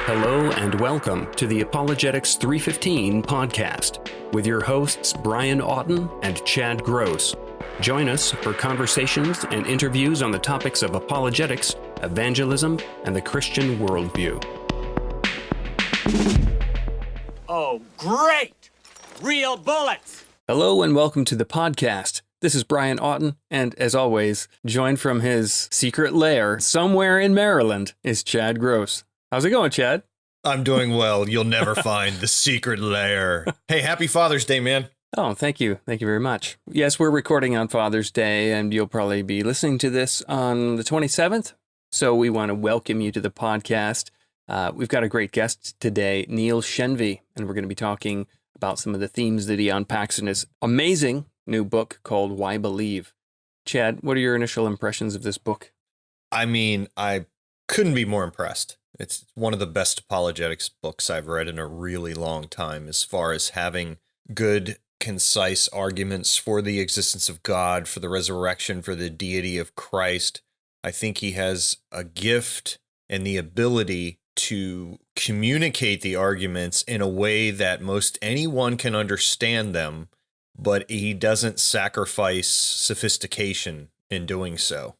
Hello and welcome to the Apologetics 315 podcast with your hosts Brian Auten and Chad Gross. Join us for conversations and interviews on the topics of apologetics, evangelism, and the Christian worldview. Oh, great! Real bullets! Hello and welcome to the podcast. This is Brian Auten, and as always, joined from his secret lair somewhere in Maryland is Chad Gross. How's it going, Chad? I'm doing well. You'll never find the secret lair. Hey, happy Father's Day, man. Oh, thank you. Thank you very much. Yes, we're recording on Father's Day, and you'll probably be listening to this on the 27th. So we want to welcome you to the podcast. We've got a great guest today, Neil Shenvi, and we're going to be talking about some of the themes that he unpacks in his amazing new book called Why Believe. Chad, what are your initial impressions of this book? I mean, I couldn't be more impressed. It's one of the best apologetics books I've read in a really long time, as far as having good, concise arguments for the existence of God, for the resurrection, for the deity of Christ. I think he has a gift and the ability to communicate the arguments in a way that most anyone can understand them, but he doesn't sacrifice sophistication in doing so.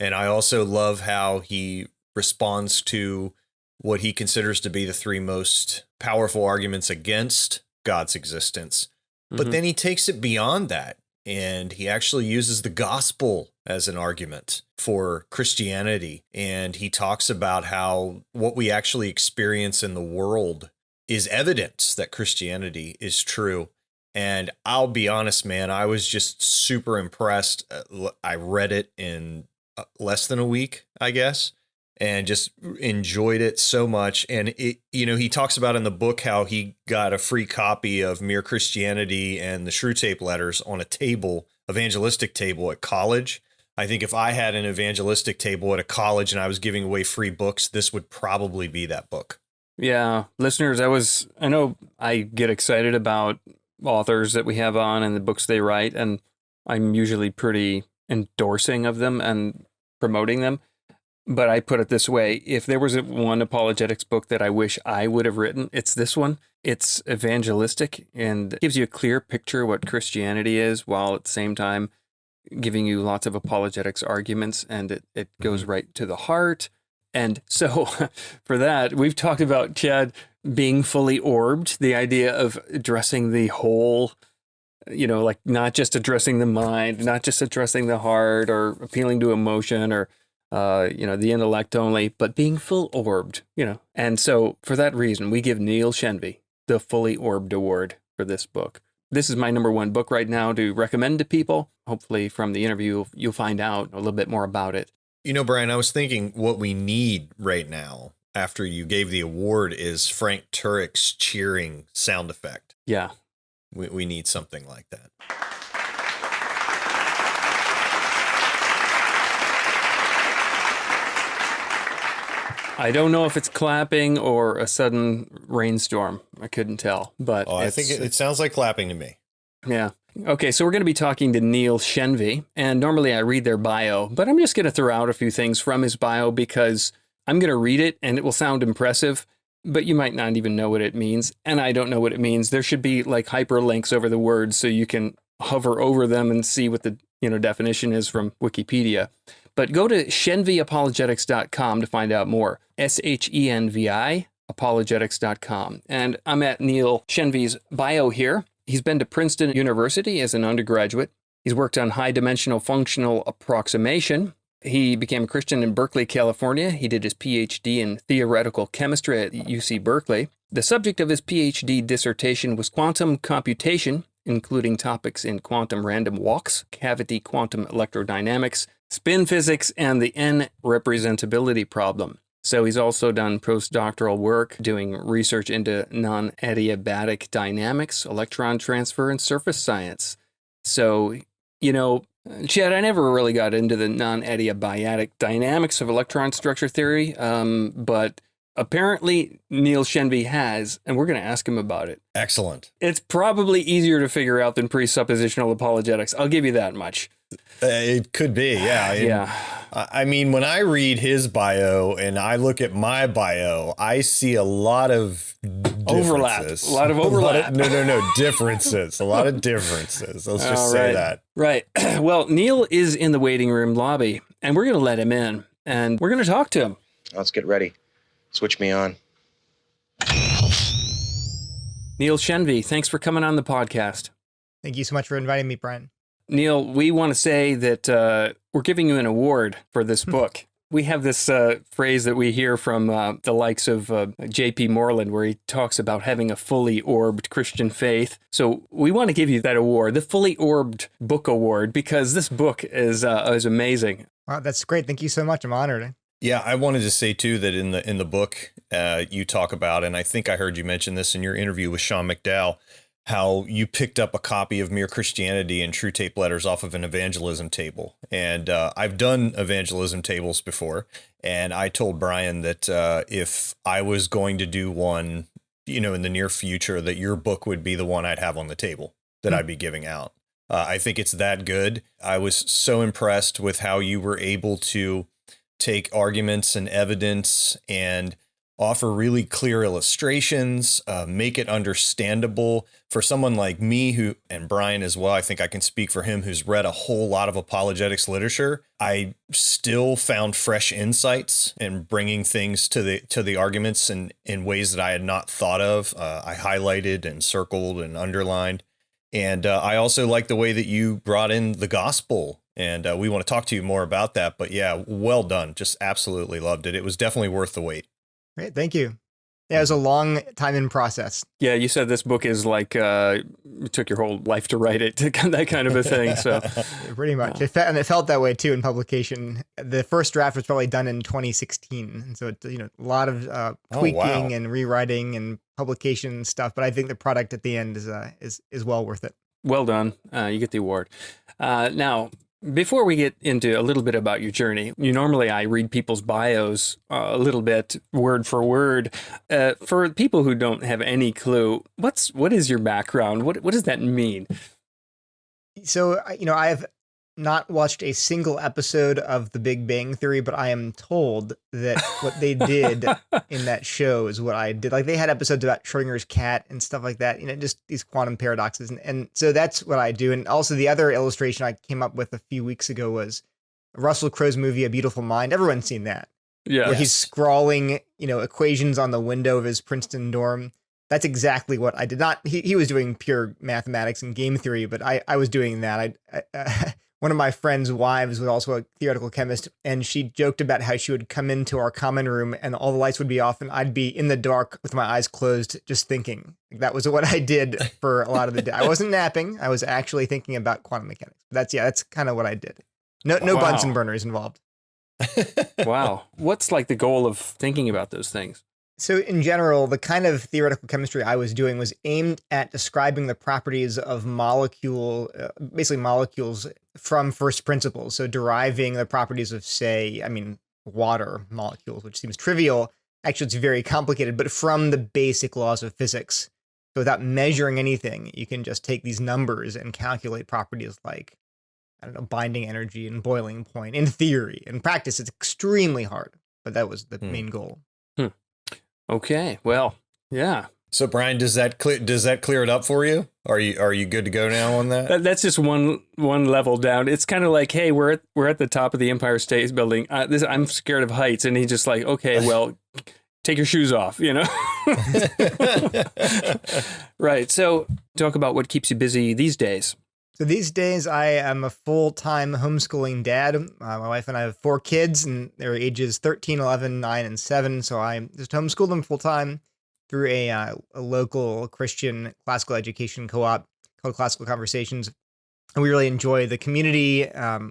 And I also love how he responds to what he considers to be the three most powerful arguments against God's existence. But then he takes it beyond that, and he actually uses the gospel as an argument for Christianity. And he talks about how what we actually experience in the world is evidence that Christianity is true. And I'll be honest, man, I was just super impressed. I read it in less than a week, I guess, and just enjoyed it so much. And he talks about in the book how he got a free copy of Mere Christianity and the Screwtape Letters on a table, evangelistic table at college. I think if I had an evangelistic table at a college and I was giving away free books, this would probably be that book. Yeah, listeners, I know I get excited about authors that we have on and the books they write, and I'm usually pretty endorsing of them and promoting them. But I put it this way, if there was one apologetics book that I wish I would have written, it's this one. It's evangelistic and gives you a clear picture of what Christianity is, while at the same time giving you lots of apologetics arguments, and it goes right to the heart. And so for that, we've talked about, Chad, being fully orbed, the idea of addressing the whole, like not just addressing the mind, not just addressing the heart or appealing to emotion or the intellect only, but being full orbed, And so for that reason, we give Neil Shenvi the Fully Orbed Award for this book. This is my number one book right now to recommend to people. Hopefully from the interview, you'll find out a little bit more about it. Brian, I was thinking what we need right now after you gave the award is Frank Turek's cheering sound effect. Yeah. We need something like that. I don't know if it's clapping or a sudden rainstorm. I couldn't tell, but I think it sounds like clapping to me. Yeah. Okay, so we're going to be talking to Neil Shenvi, and normally I read their bio, but I'm just going to throw out a few things from his bio because I'm going to read it and it will sound impressive, but you might not even know what it means, and I don't know what it means. There should be like hyperlinks over the words so you can hover over them and see what the definition is from Wikipedia. But go to shenviapologetics.com to find out more. SHENVI apologetics.com. And I'm at Neil Shenvi's bio here. He's been to Princeton University as an undergraduate. He's worked on high-dimensional functional approximation. He became a Christian in Berkeley, California. He did his PhD in theoretical chemistry at UC Berkeley. The subject of his PhD dissertation was quantum computation, including topics in quantum random walks, cavity quantum electrodynamics, spin physics, and the N-representability problem. So he's also done postdoctoral work doing research into non-adiabatic dynamics, electron transfer, and surface science. So, Chad, I never really got into the non-adiabatic dynamics of electron structure theory, but apparently Neil Shenvi has, and we're going to ask him about it. Excellent. It's probably easier to figure out than presuppositional apologetics. I'll give you that much. It could be, yeah. I mean, when I read his bio and I look at my bio, I see a lot of Overlap. differences. A lot of overlap. No, differences. A lot of differences. Let's just say that. Right. Well, Neil is in the waiting room lobby, and we're going to let him in, and we're going to talk to him. Let's get ready. Switch me on. Neil Shenvi, thanks for coming on the podcast. Thank you so much for inviting me, Brian. Neil, we want to say that we're giving you an award for this book. We have this phrase that we hear from the likes of J.P. Moreland, where he talks about having a fully orbed Christian faith. So we want to give you that award, the Fully Orbed Book Award, because this book is amazing. Wow, that's great. Thank you so much. I'm honored. Yeah, I wanted to say too that in the book you talk about, and I think I heard you mention this in your interview with Sean McDowell, how you picked up a copy of Mere Christianity and True Tape Letters off of an evangelism table. And I've done evangelism tables before, and I told Brian that if I was going to do one, in the near future, that your book would be the one I'd have on the table that I'd be giving out. I think it's that good. I was so impressed with how you were able to take arguments and evidence and offer really clear illustrations, make it understandable for someone like me and Brian as well. I think I can speak for him, who's read a whole lot of apologetics literature. I still found fresh insights and bringing things to the arguments in ways that I had not thought of. I highlighted and circled and underlined. And I also like the way that you brought in the gospel. And we want to talk to you more about that. But yeah, well done. Just absolutely loved it. It was definitely worth the wait. Great. Thank you. Yeah, it was a long time in process. Yeah, you said this book is like it took your whole life to write it, that kind of a thing. So pretty much. And it felt that way too in publication. The first draft was probably done in 2016. And so it's, a lot of tweaking and rewriting and publication stuff. But I think the product at the end is well worth it. Well done. You get the award. Now, before we get into a little bit about your journey, I read people's bios a little bit word for word. For people who don't have any clue, what is your background? What does that mean? So, I have not watched a single episode of The Big Bang Theory, but I am told that what they did in that show is what I did. Like they had episodes about Schrodinger's cat and stuff like that, just these quantum paradoxes. And so that's what I do. And also the other illustration I came up with a few weeks ago was Russell Crowe's movie, A Beautiful Mind. Everyone's seen that. Yeah. Where he's scrawling, equations on the window of his Princeton dorm. That's exactly what I did. Not, he was doing pure mathematics and game theory, but I was doing that. One of my friend's wives was also a theoretical chemist, and she joked about how she would come into our common room and all the lights would be off and I'd be in the dark with my eyes closed, just thinking. That was what I did for a lot of the day. I wasn't napping. I was actually thinking about quantum mechanics. That's kind of what I did. No Bunsen burners involved. Wow. What's like the goal of thinking about those things? So in general, the kind of theoretical chemistry I was doing was aimed at describing the properties of basically molecules from first principles. So deriving the properties of, water molecules, which seems trivial. Actually, it's very complicated, but from the basic laws of physics. So without measuring anything, you can just take these numbers and calculate properties like, binding energy and boiling point in theory. In practice, it's extremely hard, but that was the main goal. Okay, well, yeah. So Brian, does that clear it up for you? Are you good to go now on that? That's just one level down. It's kind of like, hey, we're at the top of the Empire State Building. I'm scared of heights, and he's just like, okay, well, take your shoes off, Right. So talk about what keeps you busy these days. So these days, I am a full-time homeschooling dad. My wife and I have 4 kids, and they're ages 13, 11, 9, and 7. So I just homeschool them full-time through a local Christian classical education co-op called Classical Conversations. And we really enjoy the community. I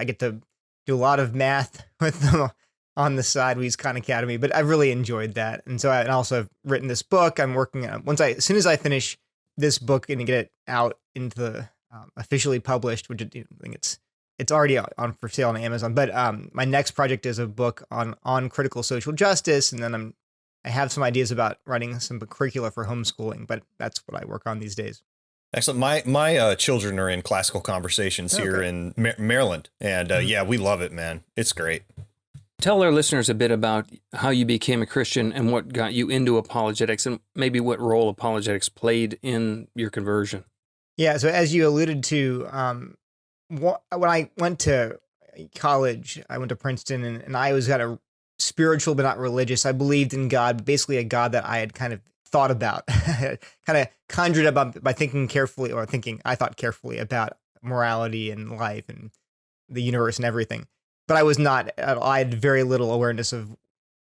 get to do a lot of math with them on the side. We use Khan Academy, but I've really enjoyed that. And so I also have written this book. I'm working on as soon as I finish this book and get it out into the officially published, which I think it's already on for sale on Amazon. But my next project is a book on critical social justice, and then I have some ideas about writing some curricula for homeschooling. But that's what I work on these days. Excellent. My children are in classical conversations here in Maryland, and yeah, we love it, man. It's great. Tell our listeners a bit about how you became a Christian and what got you into apologetics, and maybe what role apologetics played in your conversion. Yeah, so as you alluded to, when I went to college, I went to Princeton, and I was kind of spiritual but not religious. I believed in God, basically a God that I had kind of thought about, kind of conjured up by thinking carefully, or I thought carefully about morality and life and the universe and everything. But I was not at all. I had very little awareness of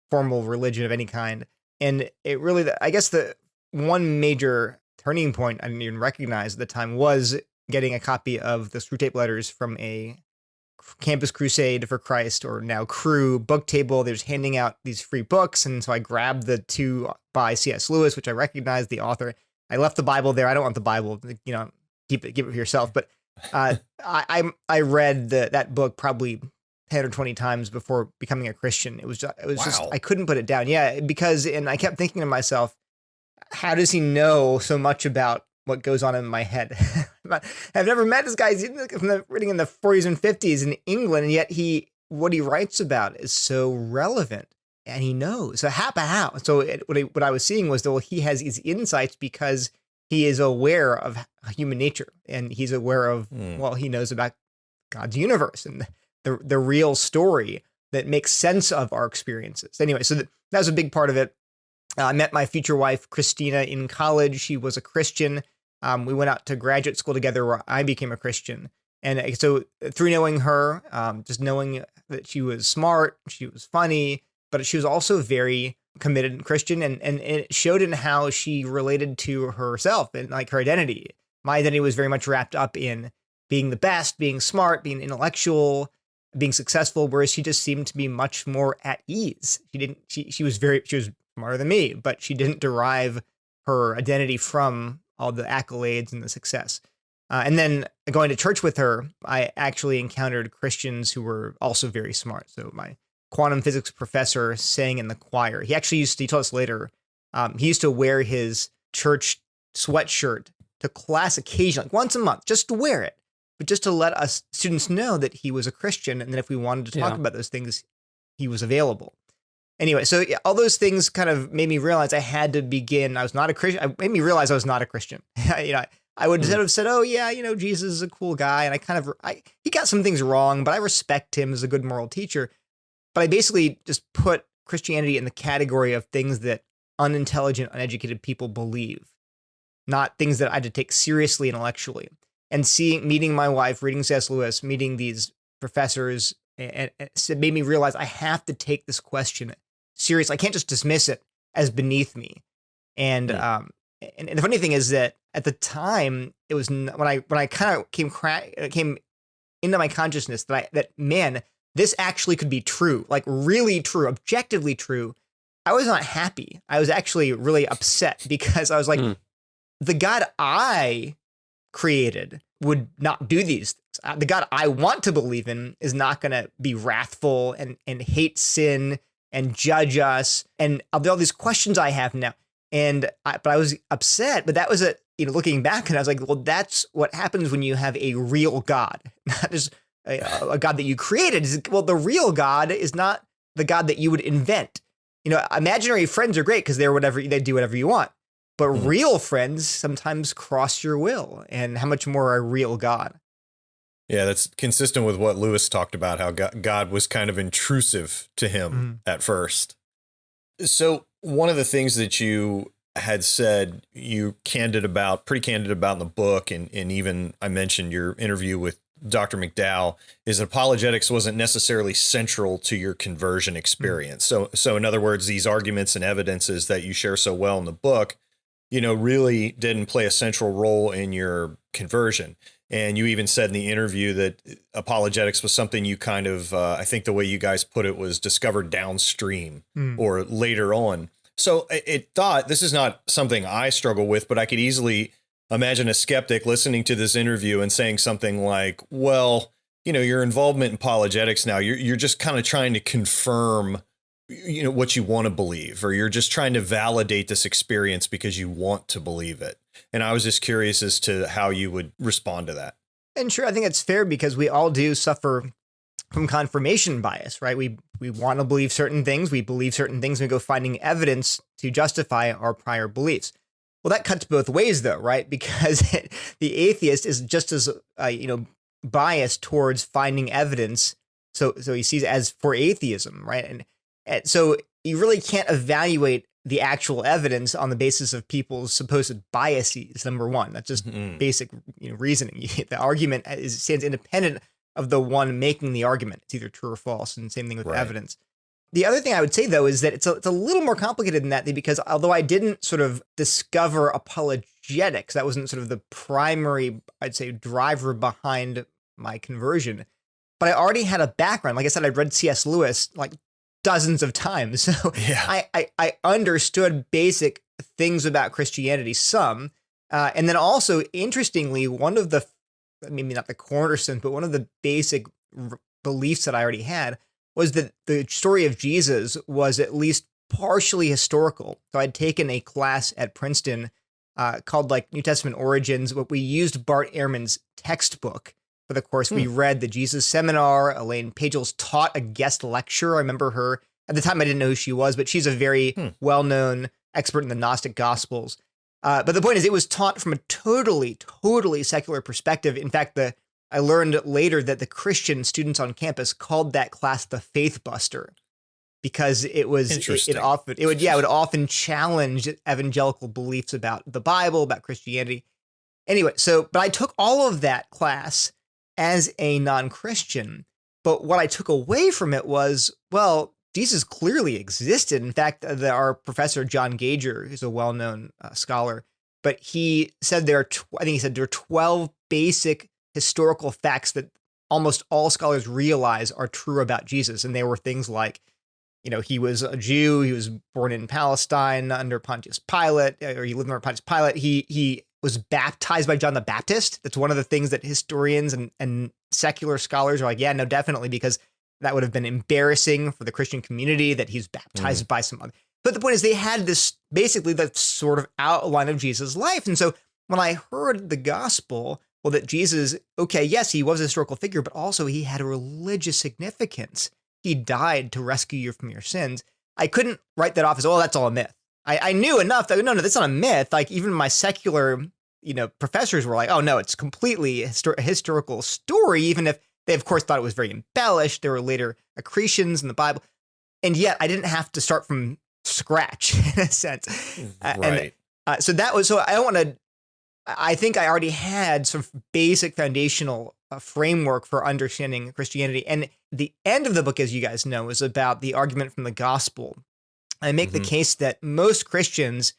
formal religion of any kind. And it really, I guess the one major turning point I didn't even recognize at the time was getting a copy of the Screw Tape Letters from a Campus Crusade for Christ, or now Cru book table. They're just handing out these free books. And so I grabbed the two by C.S. Lewis, which I recognized the author. I left the Bible there. I don't want the Bible, keep it for yourself. But I read that book probably 10 or 20 times before becoming a Christian. It was just, I couldn't put it down. Yeah. And I kept thinking to myself, how does he know so much about what goes on in my head? I've never met this guy. He's writing in the 40s and 50s in England, and yet what he writes about is so relevant, and he knows. So how? So what I was seeing was that, well, he has these insights because he is aware of human nature, and he's aware of, he knows about God's universe and the real story that makes sense of our experiences. Anyway, so that was a big part of it. I met my future wife, Christina, in college. She was a Christian. We went out to graduate school together where I became a Christian. And so through knowing her, just knowing that she was smart, she was funny, but she was also very committed and Christian. And it showed in how she related to herself and like her identity. My identity was very much wrapped up in being the best, being smart, being intellectual, being successful, whereas she just seemed to be much more at ease. She was smarter than me, but she didn't derive her identity from all the accolades and the success. And then going to church with her, I actually encountered Christians who were also very smart. So my quantum physics professor sang in the choir. He told us later, he used to wear his church sweatshirt to class occasionally, like once a month, just to wear it, but just to let us students know that he was a Christian. And then if we wanted to talk about those things, he was available. Anyway, so all those things kind of made me realize I had to begin. I was not a Christian. It made me realize I was not a Christian. I would have said, oh yeah, Jesus is a cool guy. And he got some things wrong, but I respect him as a good moral teacher. But I basically just put Christianity in the category of things that unintelligent, uneducated people believe, not things that I had to take seriously intellectually. And meeting my wife, reading C.S. Lewis, meeting these professors, and it made me realize I have to take this question seriously. I can't just dismiss it as beneath me. And the funny thing is that at the time, it was when I kind of came into my consciousness that man, this actually could be true, like really true, objectively true. I was not happy. I was actually really upset because I was like, the God I created would not do these things. The God I want to believe in is not going to be wrathful and hate sin and judge us. And all these questions I have now. But I was upset, but that was looking back, and I was like, well, that's what happens when you have a real God, not just a God that you created. Well, the real God is not the God that you would invent. Imaginary friends are great because they do whatever you want. But real friends sometimes cross your will, and how much more a real God. Yeah, that's consistent with what Lewis talked about, how God was kind of intrusive to him at first. So one of the things that you had said pretty candid about in the book, and even I mentioned your interview with Dr. McDowell, is that apologetics wasn't necessarily central to your conversion experience. So in other words, these arguments and evidences that you share so well in the book, really didn't play a central role in your conversion. And you even said in the interview that apologetics was something you kind of, I think the way you guys put it was discovered downstream or later on. So it thought, this is not something I struggle with, but I could easily imagine a skeptic listening to this interview and saying something like, well, your involvement in apologetics now, you're just kind of trying to confirm what you want to believe, or you're just trying to validate this experience because you want to believe it. And I was just curious as to how you would respond to that. And sure, I think it's fair because we all do suffer from confirmation bias, right? We want to believe certain things. We believe certain things. And we go finding evidence to justify our prior beliefs. Well, that cuts both ways, though, right? Because the atheist is just as biased towards finding evidence. So he sees it as for atheism, right? And so you really can't evaluate the actual evidence on the basis of people's supposed biases. Number one, that's just basic reasoning. The argument stands independent of the one making the argument. It's either true or false, and same thing with evidence. The other thing I would say, though, is that it's a little more complicated than that, because although I didn't sort of discover apologetics, that wasn't sort of the primary, I'd say, driver behind my conversion, but I already had a background. Like I said, I'd read C.S. Lewis like dozens of times. So I understood basic things about Christianity, some. And then also, interestingly, one of the, maybe not the cornerstone, but one of the basic beliefs that I already had was that the story of Jesus was at least partially historical. So I'd taken a class at Princeton called like New Testament Origins, but we used Bart Ehrman's textbook for the course. We read the Jesus Seminar. Elaine Pagels taught a guest lecture. I remember her. At the time, I didn't know who she was, but she's a very well-known expert in the Gnostic Gospels. But the point is, it was taught from a totally secular perspective. In fact, I learned later that the Christian students on campus called that class the Faith Buster, because it was it would often challenge evangelical beliefs about the Bible, about Christianity. Anyway, but I took all of that class as a non-Christian, but what I took away from it was, well, Jesus clearly existed. In fact, our professor, John Gager, who's a well-known scholar, but he said there are 12 basic historical facts that almost all scholars realize are true about Jesus. And they were things like, he was a Jew, he was born in Palestine under Pontius Pilate, or he lived under Pontius Pilate. He was baptized by John the Baptist. That's one of the things that historians and secular scholars are like, yeah, no, definitely, because that would have been embarrassing for the Christian community that he's baptized by some other. But the point is, they had this basically the sort of outline of Jesus' life. And so when I heard the gospel, well, that Jesus, okay, yes, he was a historical figure, but also he had a religious significance. He died to rescue you from your sins. I couldn't write that off as, oh, that's all a myth. I knew enough that, no, that's not a myth. Like even my secular, professors were like, oh, no, it's completely a historical story, even if they, of course, thought it was very embellished. There were later accretions in the Bible. And yet I didn't have to start from scratch in a sense. Right. I think I already had some basic foundational framework for understanding Christianity. And the end of the book, as you guys know, is about the argument from the gospel. I make the case that most Christians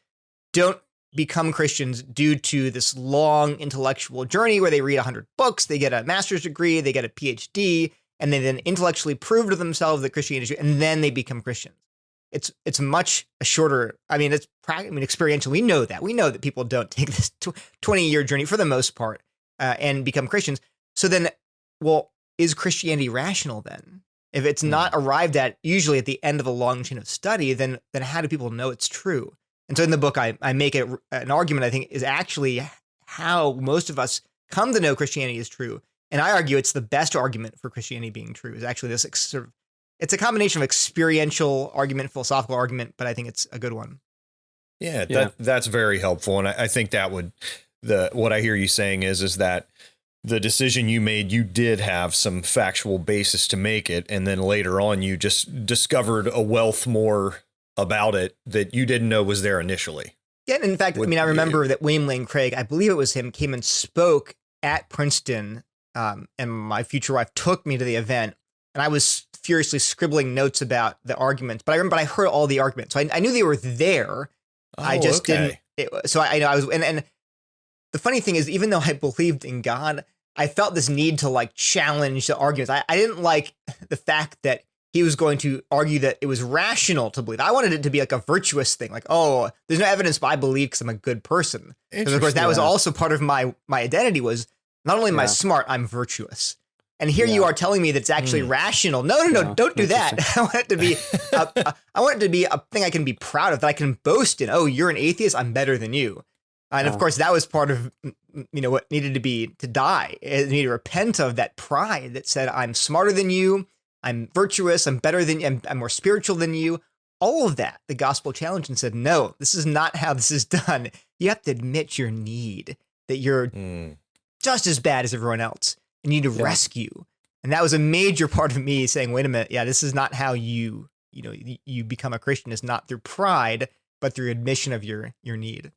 don't become Christians due to this long intellectual journey where they read 100 books, they get a master's degree, they get a PhD, and they then intellectually prove to themselves that Christianity is true, and then they become Christians. It's much shorter. I mean, experiential. We know that people don't take this 20-year journey for the most part and become Christians. So then, well, is Christianity rational then? If it's not arrived at usually at the end of a long chain of study, then how do people know it's true? And so in the book, I make it an argument I think is actually how most of us come to know Christianity is true. And I argue it's the best argument for Christianity being true is actually this sort of, it's a combination of experiential argument, philosophical argument, but I think it's a good one. Yeah. That's very helpful. And I think that what I hear you saying is that the decision you made, you did have some factual basis to make it. And then later on, you just discovered a wealth more about it that you didn't know was there initially. Yeah. And in fact, I remember that William Lane Craig, I believe it was him, came and spoke at Princeton. And my future wife took me to the event, and I was furiously scribbling notes about the arguments. But I heard all the arguments, so I knew they were there. I just didn't. So I know I was, and the funny thing is, even though I believed in God, I felt this need to like challenge the arguments. I didn't like the fact that he was going to argue that it was rational to believe. I wanted it to be like a virtuous thing, like, oh, there's no evidence, but I believe because I'm a good person. Because of course that was also part of my identity was not only am I smart, I'm virtuous. And here you are telling me that it's actually rational. No, don't do that. I want it to be, I want it to be a thing I can be proud of, that I can boast in. Oh, you're an atheist, I'm better than you. And of course, that was part of, what needed to die. It needed to repent of that pride that said, I'm smarter than you, I'm virtuous, I'm better than you, I'm more spiritual than you. All of that, the gospel challenged and said, no, this is not how this is done. You have to admit your need, that you're just as bad as everyone else, and you need to rescue. And that was a major part of me saying, wait a minute, this is not how you become a Christian. It's not through pride, but through admission of your need.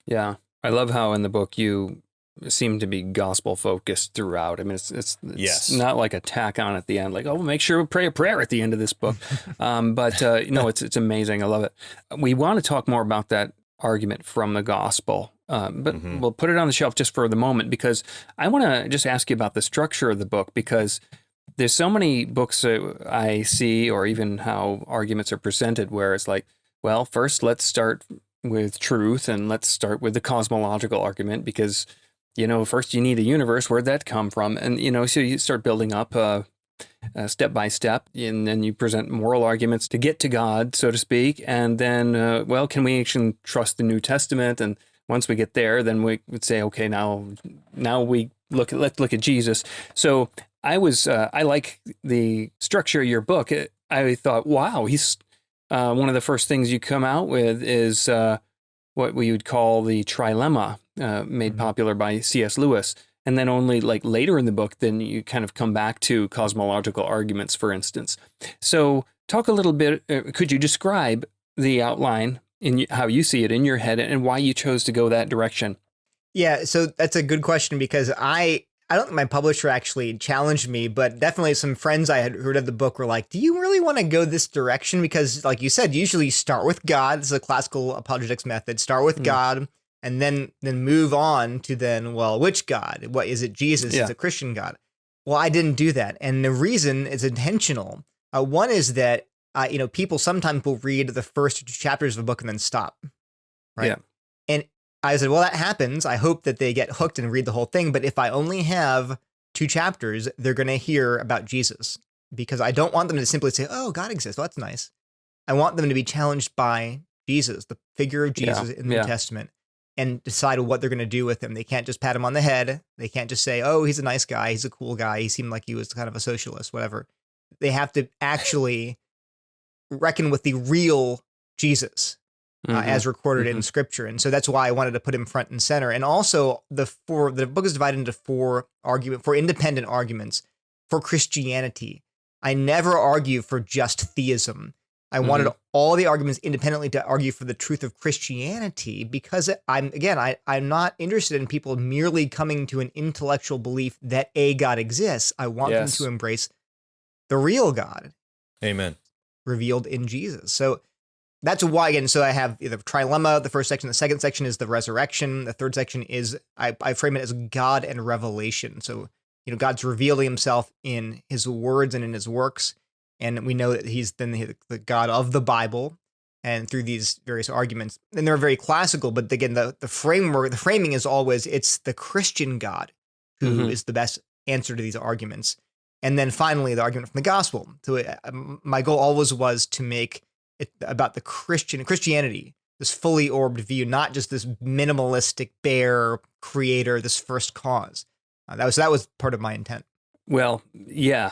Yeah. I love how in the book you seem to be gospel focused throughout. I mean, it's not like a tack on at the end, like, make sure we pray a prayer at the end of this book. It's amazing. I love it. We want to talk more about that argument from the gospel, but we'll put it on the shelf just for the moment, because I want to just ask you about the structure of the book, because there's so many books I see, or even how arguments are presented, where it's like, well, first let's start with truth, and let's start with the cosmological argument, because first you need a universe. Where'd that come from? And, so you start building up step by step, and then you present moral arguments to get to God, so to speak. And then, can we actually trust the New Testament? And once we get there, then we would say, okay, now let's look at Jesus. So I like the structure of your book. I thought, wow, he's one of the first things you come out with is what we would call the trilemma, made popular by C.S. Lewis. And then only like later in the book, then you kind of come back to cosmological arguments, for instance. So talk a little bit, could you describe the outline in how you see it in your head and why you chose to go that direction? Yeah, so that's a good question, because I don't think my publisher actually challenged me, but definitely some friends I had heard of the book were like, do you really want to go this direction? Because like you said, usually you start with God. This is a classical apologetics method. Start with God, and then move on to which God? What is it? Jesus is a Christian God. Well, I didn't do that. And the reason is intentional. One is that, people sometimes will read the first 2 chapters of a book and then stop. Right. Yeah. And I said, well, that happens. I hope that they get hooked and read the whole thing. But if I only have 2 chapters, they're going to hear about Jesus, because I don't want them to simply say, oh, God exists. Well, that's nice. I want them to be challenged by Jesus, the figure of Jesus in the New Testament, and decide what they're going to do with him. They can't just pat him on the head. They can't just say, oh, he's a nice guy. He's a cool guy. He seemed like he was kind of a socialist, whatever. They have to actually reckon with the real Jesus as recorded in Scripture. And so that's why I wanted to put him front and center. And also the book is divided into 4 independent arguments for Christianity. I never argue for just theism. I wanted all the arguments independently to argue for the truth of Christianity, because I'm not interested in people merely coming to an intellectual belief that a God exists. I want them to embrace the real God. Amen. Revealed in Jesus. So that's why, again, so I have the trilemma, the first section. The second section is the resurrection. The third section is, I frame it as God and revelation. So, God's revealing himself in his words and in his works. And we know that he's then the God of the Bible, and through these various arguments. And they're very classical, but again, the framework, the framing is always, it's the Christian God who is the best answer to these arguments. And then finally, the argument from the gospel. So my goal always was to make it about the Christianity, this fully orbed view, not just this minimalistic, bare creator, this first cause. That was part of my intent. Well, yeah.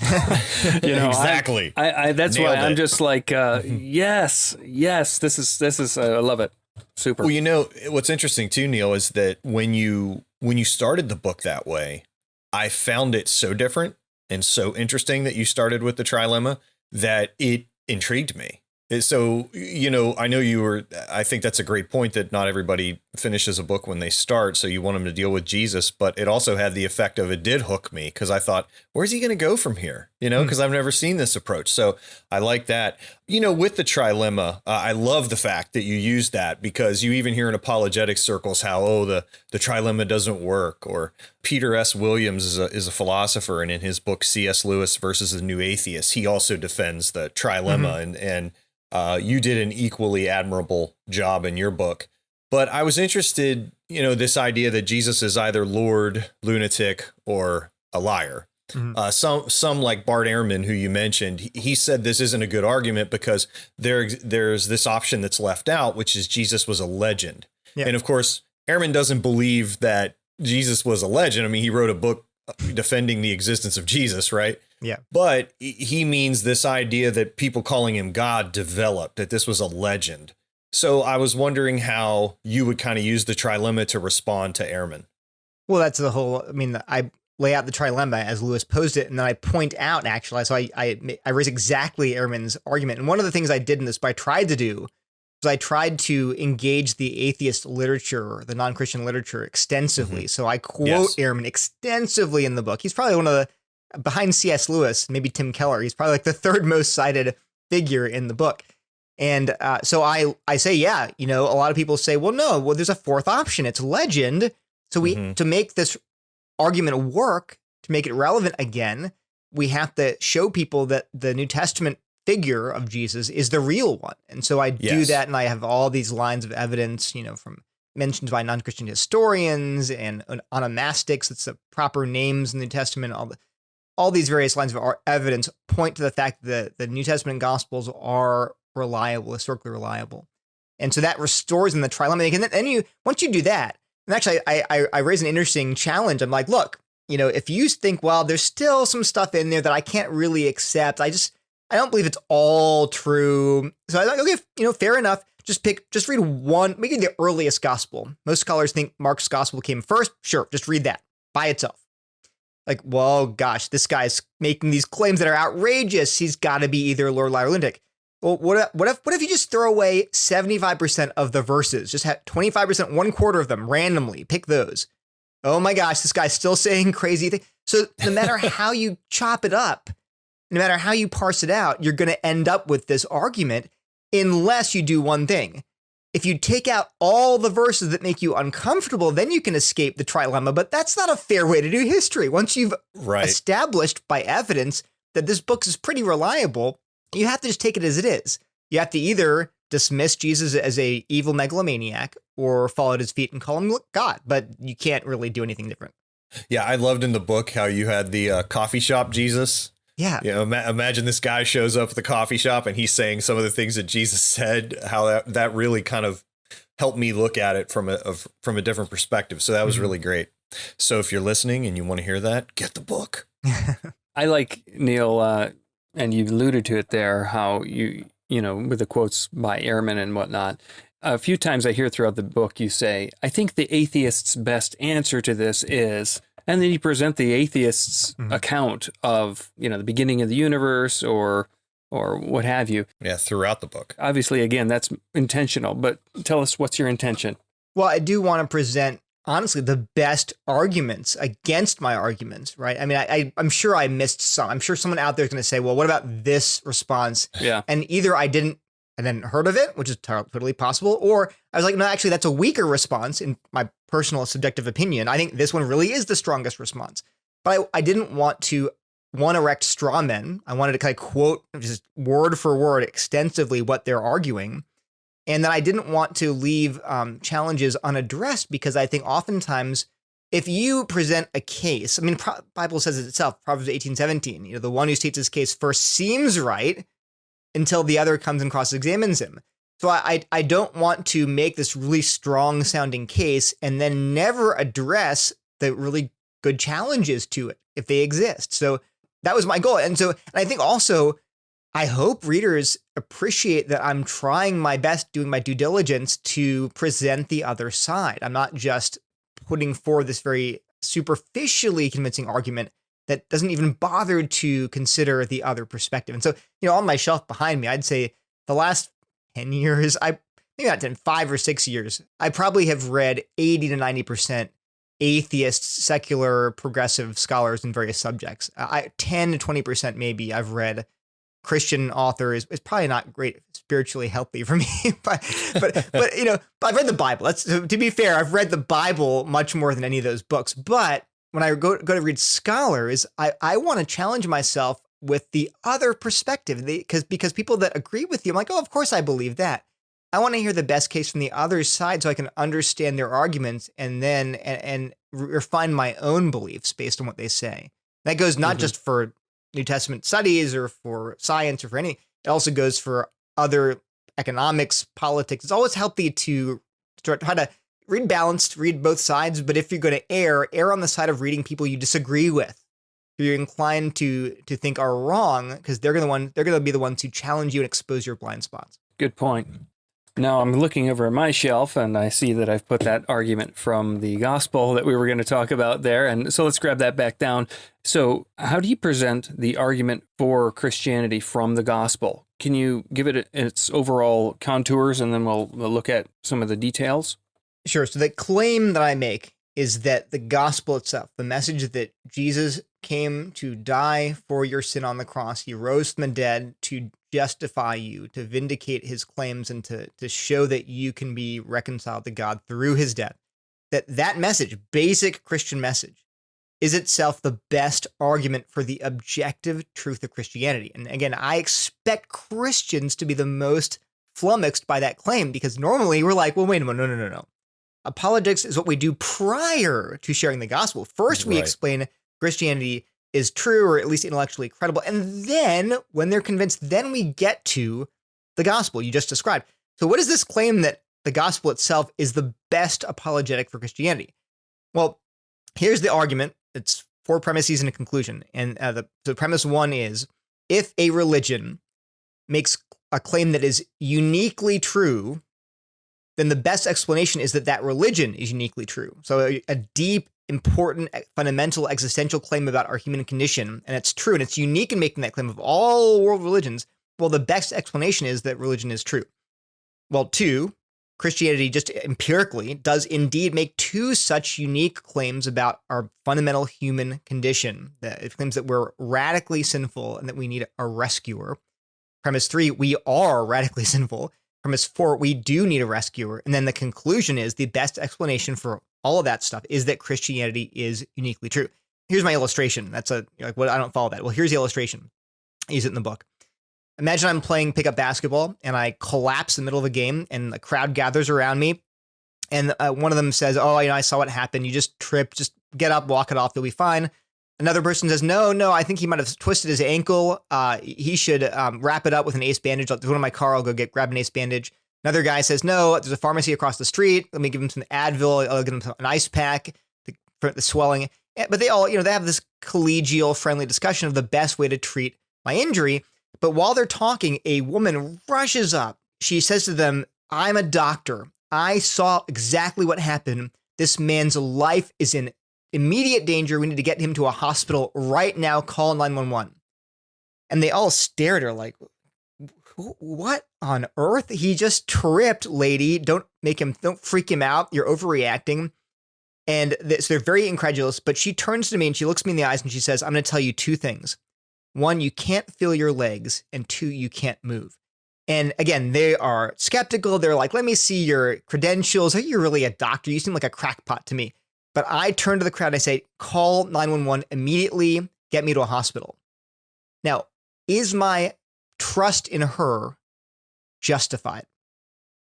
Exactly. That's Nailed why it. I'm just like, yes, this is, I love it. Super. Well, what's interesting too, Neil, is that when you started the book that way, I found it so different and so interesting that you started with the trilemma that it intrigued me. So, I know I think that's a great point, that not everybody finishes a book when they start. So you want them to deal with Jesus, but it also had the effect of, it did hook me, because I thought, where's he going to go from here? Because I've never seen this approach. So I like that. With the trilemma, I love the fact that you use that, because you even hear in apologetic circles how, the trilemma doesn't work. Or Peter S. Williams is a philosopher, and in his book, C.S. Lewis versus the New Atheist, he also defends the trilemma, and you did an equally admirable job in your book. But I was interested, this idea that Jesus is either Lord, lunatic, or a liar. Mhm. Some like Bart Ehrman, who you mentioned, he said this isn't a good argument because there's this option that's left out, which is Jesus was a legend. Yeah. And of course, Ehrman doesn't believe that Jesus was a legend. I mean, he wrote a book defending the existence of Jesus, right? Yeah. But he means this idea that people calling him God developed, that this was a legend. So I was wondering how you would kind of use the trilemma to respond to Ehrman. Well, that's the whole, I mean, I lay out the trilemma as Lewis posed it, and then I point out, actually, so I raise exactly Ehrman's argument. And one of the things I did in this, but I tried to do, was I tried to engage the atheist literature, the non-Christian literature extensively. So I quote Ehrman extensively in the book. He's probably one of the, behind C.S. Lewis, maybe Tim Keller, he's probably like the third most cited figure in the book. And so I say, yeah, a lot of people say, well, there's a fourth option. It's legend. So to make this argument work, to make it relevant again, we have to show people that the New Testament figure of Jesus is the real one. And so I do that, and I have all these lines of evidence, from mentions by non-Christian historians and onomastics, that's the proper names in the New Testament. All these various lines of evidence point to the fact that the New Testament Gospels are reliable, historically reliable. And so that restores in the trilemma. And then once you do that, and actually I raise an interesting challenge. I'm like, look, if you think, well, there's still some stuff in there that I can't really accept. I don't believe it's all true. So I was like, okay, fair enough. Just read one, maybe the earliest gospel. Most scholars think Mark's gospel came first. Sure, just read that by itself. Like, well, gosh, this guy's making these claims that are outrageous. He's got to be either Lord, liar, or lunatic. Well, what if you just throw away 75% of the verses? Just have 25%, 1/4 of them randomly. Pick those. Oh my gosh, this guy's still saying crazy things. So no matter how you chop it up, no matter how you parse it out, you're going to end up with this argument unless you do one thing. If you take out all the verses that make you uncomfortable, then you can escape the trilemma. But that's not a fair way to do history. Once you've established by evidence that this book is pretty reliable, you have to just take it as it is. You have to either dismiss Jesus as a evil megalomaniac or fall at his feet and call him God, but you can't really do anything different. Yeah, I loved in the book how you had the coffee shop Jesus. Yeah. Imagine this guy shows up at the coffee shop and he's saying some of the things that Jesus said, how that really kind of helped me look at it from a different perspective. So that was really great. So if you're listening and you want to hear that, get the book. I like, Neil, and you alluded to it there, how with the quotes by Ehrman and whatnot. A few times I hear throughout the book you say, I think the atheist's best answer to this is, and then you present the atheist's account of, the beginning of the universe or what have you. Yeah, throughout the book. Obviously, again, that's intentional, but tell us, what's your intention? Well, I do want to present, honestly, the best arguments against my arguments, right? I mean, I'm sure I missed some. I'm sure someone out there is going to say, well, what about this response? Yeah. And either I hadn't heard of it, which is totally possible, or I was like, no, actually, that's a weaker response in my personal subjective opinion. I think this one really is the strongest response. But I didn't want to, erect straw men. I wanted to kind of quote just word for word extensively what they're arguing. And then I didn't want to leave challenges unaddressed, because I think oftentimes if you present a case, I mean, Bible says it itself, Proverbs 18:17, the one who states his case first seems right until the other comes and cross-examines him. So I don't want to make this really strong sounding case and then never address the really good challenges to it if they exist. So that was my goal. And I think also, I hope readers appreciate that I'm trying my best, doing my due diligence to present the other side. I'm not just putting forward this very superficially convincing argument that doesn't even bother to consider the other perspective. And so, on my shelf behind me, I'd say the last 10 years, maybe not 10, 5 or 6 years, I probably have read 80 to 90% atheists, secular, progressive scholars in various subjects. 10 to 20% maybe I've read Christian authors. It's probably not great spiritually healthy for me, but I've read the Bible. To be fair, I've read the Bible much more than any of those books. But when I go to read scholars, I want to challenge myself with the other perspective, because people that agree with you, I'm like, oh, of course I believe that. I want to hear the best case from the other side so I can understand their arguments and then and refine my own beliefs based on what they say. That goes not just for New Testament studies or for science or for anything. It also goes for other economics, politics. It's always healthy to try to read balanced, read both sides. But if you're going to err on the side of reading people you disagree with, who you're inclined to think are wrong, because they're going to be the ones who challenge you and expose your blind spots. Good point. Now I'm looking over at my shelf and I see that I've put that argument from the gospel that we were going to talk about there. And so let's grab that back down. So how do you present the argument for Christianity from the gospel? Can you give it its overall contours and then we'll look at some of the details? Sure. So the claim that I make is that the gospel itself, the message that Jesus came to die for your sin on the cross, he rose from the dead to justify you, to vindicate his claims, and to show that you can be reconciled to God through his death. That message, basic Christian message, is itself the best argument for the objective truth of Christianity. And again, I expect Christians to be the most flummoxed by that claim, because normally we're like, well, wait a minute, no. Apologetics is what we do prior to sharing the gospel. First, we explain Christianity is true, or at least intellectually credible. And then when they're convinced, then we get to the gospel you just described. So what is this claim that the gospel itself is the best apologetic for Christianity? Well, here's the argument. It's 4 premises and a conclusion. And the premise 1 is, if a religion makes a claim that is uniquely true, then the best explanation is that that religion is uniquely true. So a deep, important, fundamental, existential claim about our human condition, and it's true, and it's unique in making that claim of all world religions. Well, the best explanation is that religion is true. Well, 2, Christianity just empirically does indeed make 2 such unique claims about our fundamental human condition. It claims that we're radically sinful and that we need a rescuer. Premise 3, we are radically sinful. Premise 4, we do need a rescuer. And then the conclusion is the best explanation for all of that stuff is that Christianity is uniquely true. Here's my illustration. That's I don't follow that. Well, here's the illustration. I use it in the book. Imagine I'm playing pickup basketball and I collapse in the middle of a game and the crowd gathers around me. And one of them says, oh, I saw what happened. You just tripped. Just get up, walk it off. You'll be fine. Another person says, no, I think he might have twisted his ankle. He should wrap it up with an ace bandage. I'll go to my car. I'll go grab an ace bandage. Another guy says, no, there's a pharmacy across the street. Let me give him some Advil. I'll give him an ice pack to prevent the swelling. But they all, they have this collegial, friendly discussion of the best way to treat my injury. But while they're talking, a woman rushes up. She says to them, I'm a doctor. I saw exactly what happened. This man's life is in immediate danger. We need to get him to a hospital right now. Call 911. And they all stare at her like, what on earth? He just tripped, lady. Don't freak him out. You're overreacting. And so they're very incredulous, but she turns to me and she looks me in the eyes and she says, I'm going to tell you 2 things. 1, you can't feel your legs, and 2, you can't move. And again, they are skeptical. They're like, let me see your credentials. Are you really a doctor? You seem like a crackpot to me. But I turn to the crowd and I say, call 911 immediately. Get me to a hospital. Now, is my trust in her justified?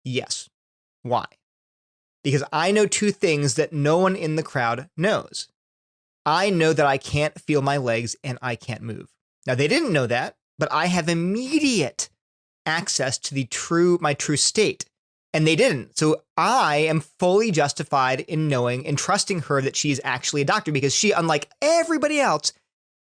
Yes. Why? Because I know 2 things that no one in the crowd knows. I know that I can't feel my legs and I can't move. Now, they didn't know that, but I have immediate access to my true state. And they didn't. So I am fully justified in knowing and trusting her that she's actually a doctor, because she, unlike everybody else,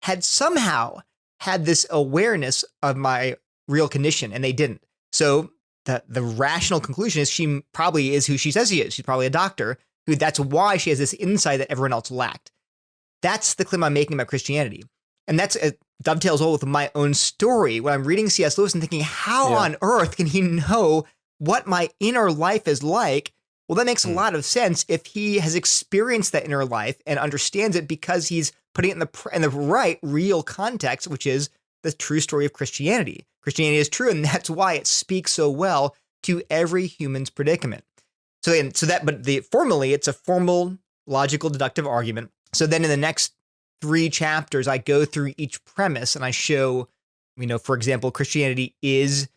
had somehow had this awareness of my real condition, and they didn't. So the rational conclusion is she probably is who she says she is. She's probably a doctor. That's why she has this insight that everyone else lacked. That's the claim I'm making about Christianity. And that's dovetails all with my own story. When I'm reading C.S. Lewis and thinking, how on earth can he know what my inner life is like? Well, that makes a lot of sense if he has experienced that inner life and understands it, because he's putting it in the right, real context, which is the true story of Christianity. Christianity is true, and that's why it speaks so well to every human's predicament. Formally, it's a formal, logical, deductive argument. So then in the next 3 chapters, I go through each premise and I show, for example, Christianity is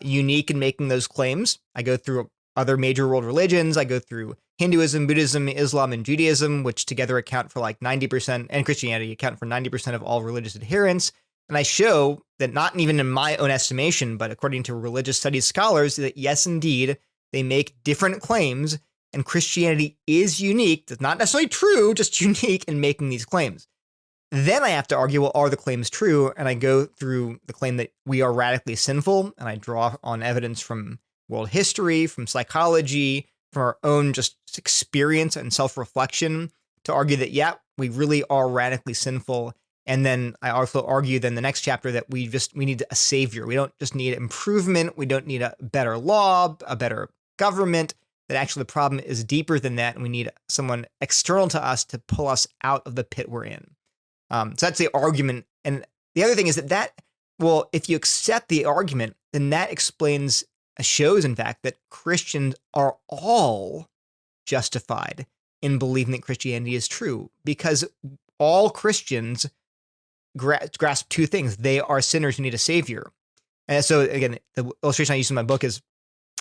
unique in making those claims. I go through other major world religions. I go through Hinduism, Buddhism, Islam, and Judaism, which together account for like 90%, and Christianity account for 90% of all religious adherents. And I show that not even in my own estimation, but according to religious studies scholars, that yes, indeed, they make different claims, and Christianity is unique. That's not necessarily true, just unique in making these claims. Then I have to argue, well, are the claims true? And I go through the claim that we are radically sinful, and I draw on evidence from world history, from psychology, from our own just experience and self-reflection to argue that, yeah, we really are radically sinful. And then I also argue then the next chapter that we need a savior. We don't just need improvement. We don't need a better law, a better government, that actually the problem is deeper than that. And we need someone external to us to pull us out of the pit we're in. So that's the argument. And the other thing is well, if you accept the argument, then that shows, in fact, that Christians are all justified in believing that Christianity is true, because all Christians grasp two things. They are sinners who need a savior. And so, again, the illustration I use in my book is,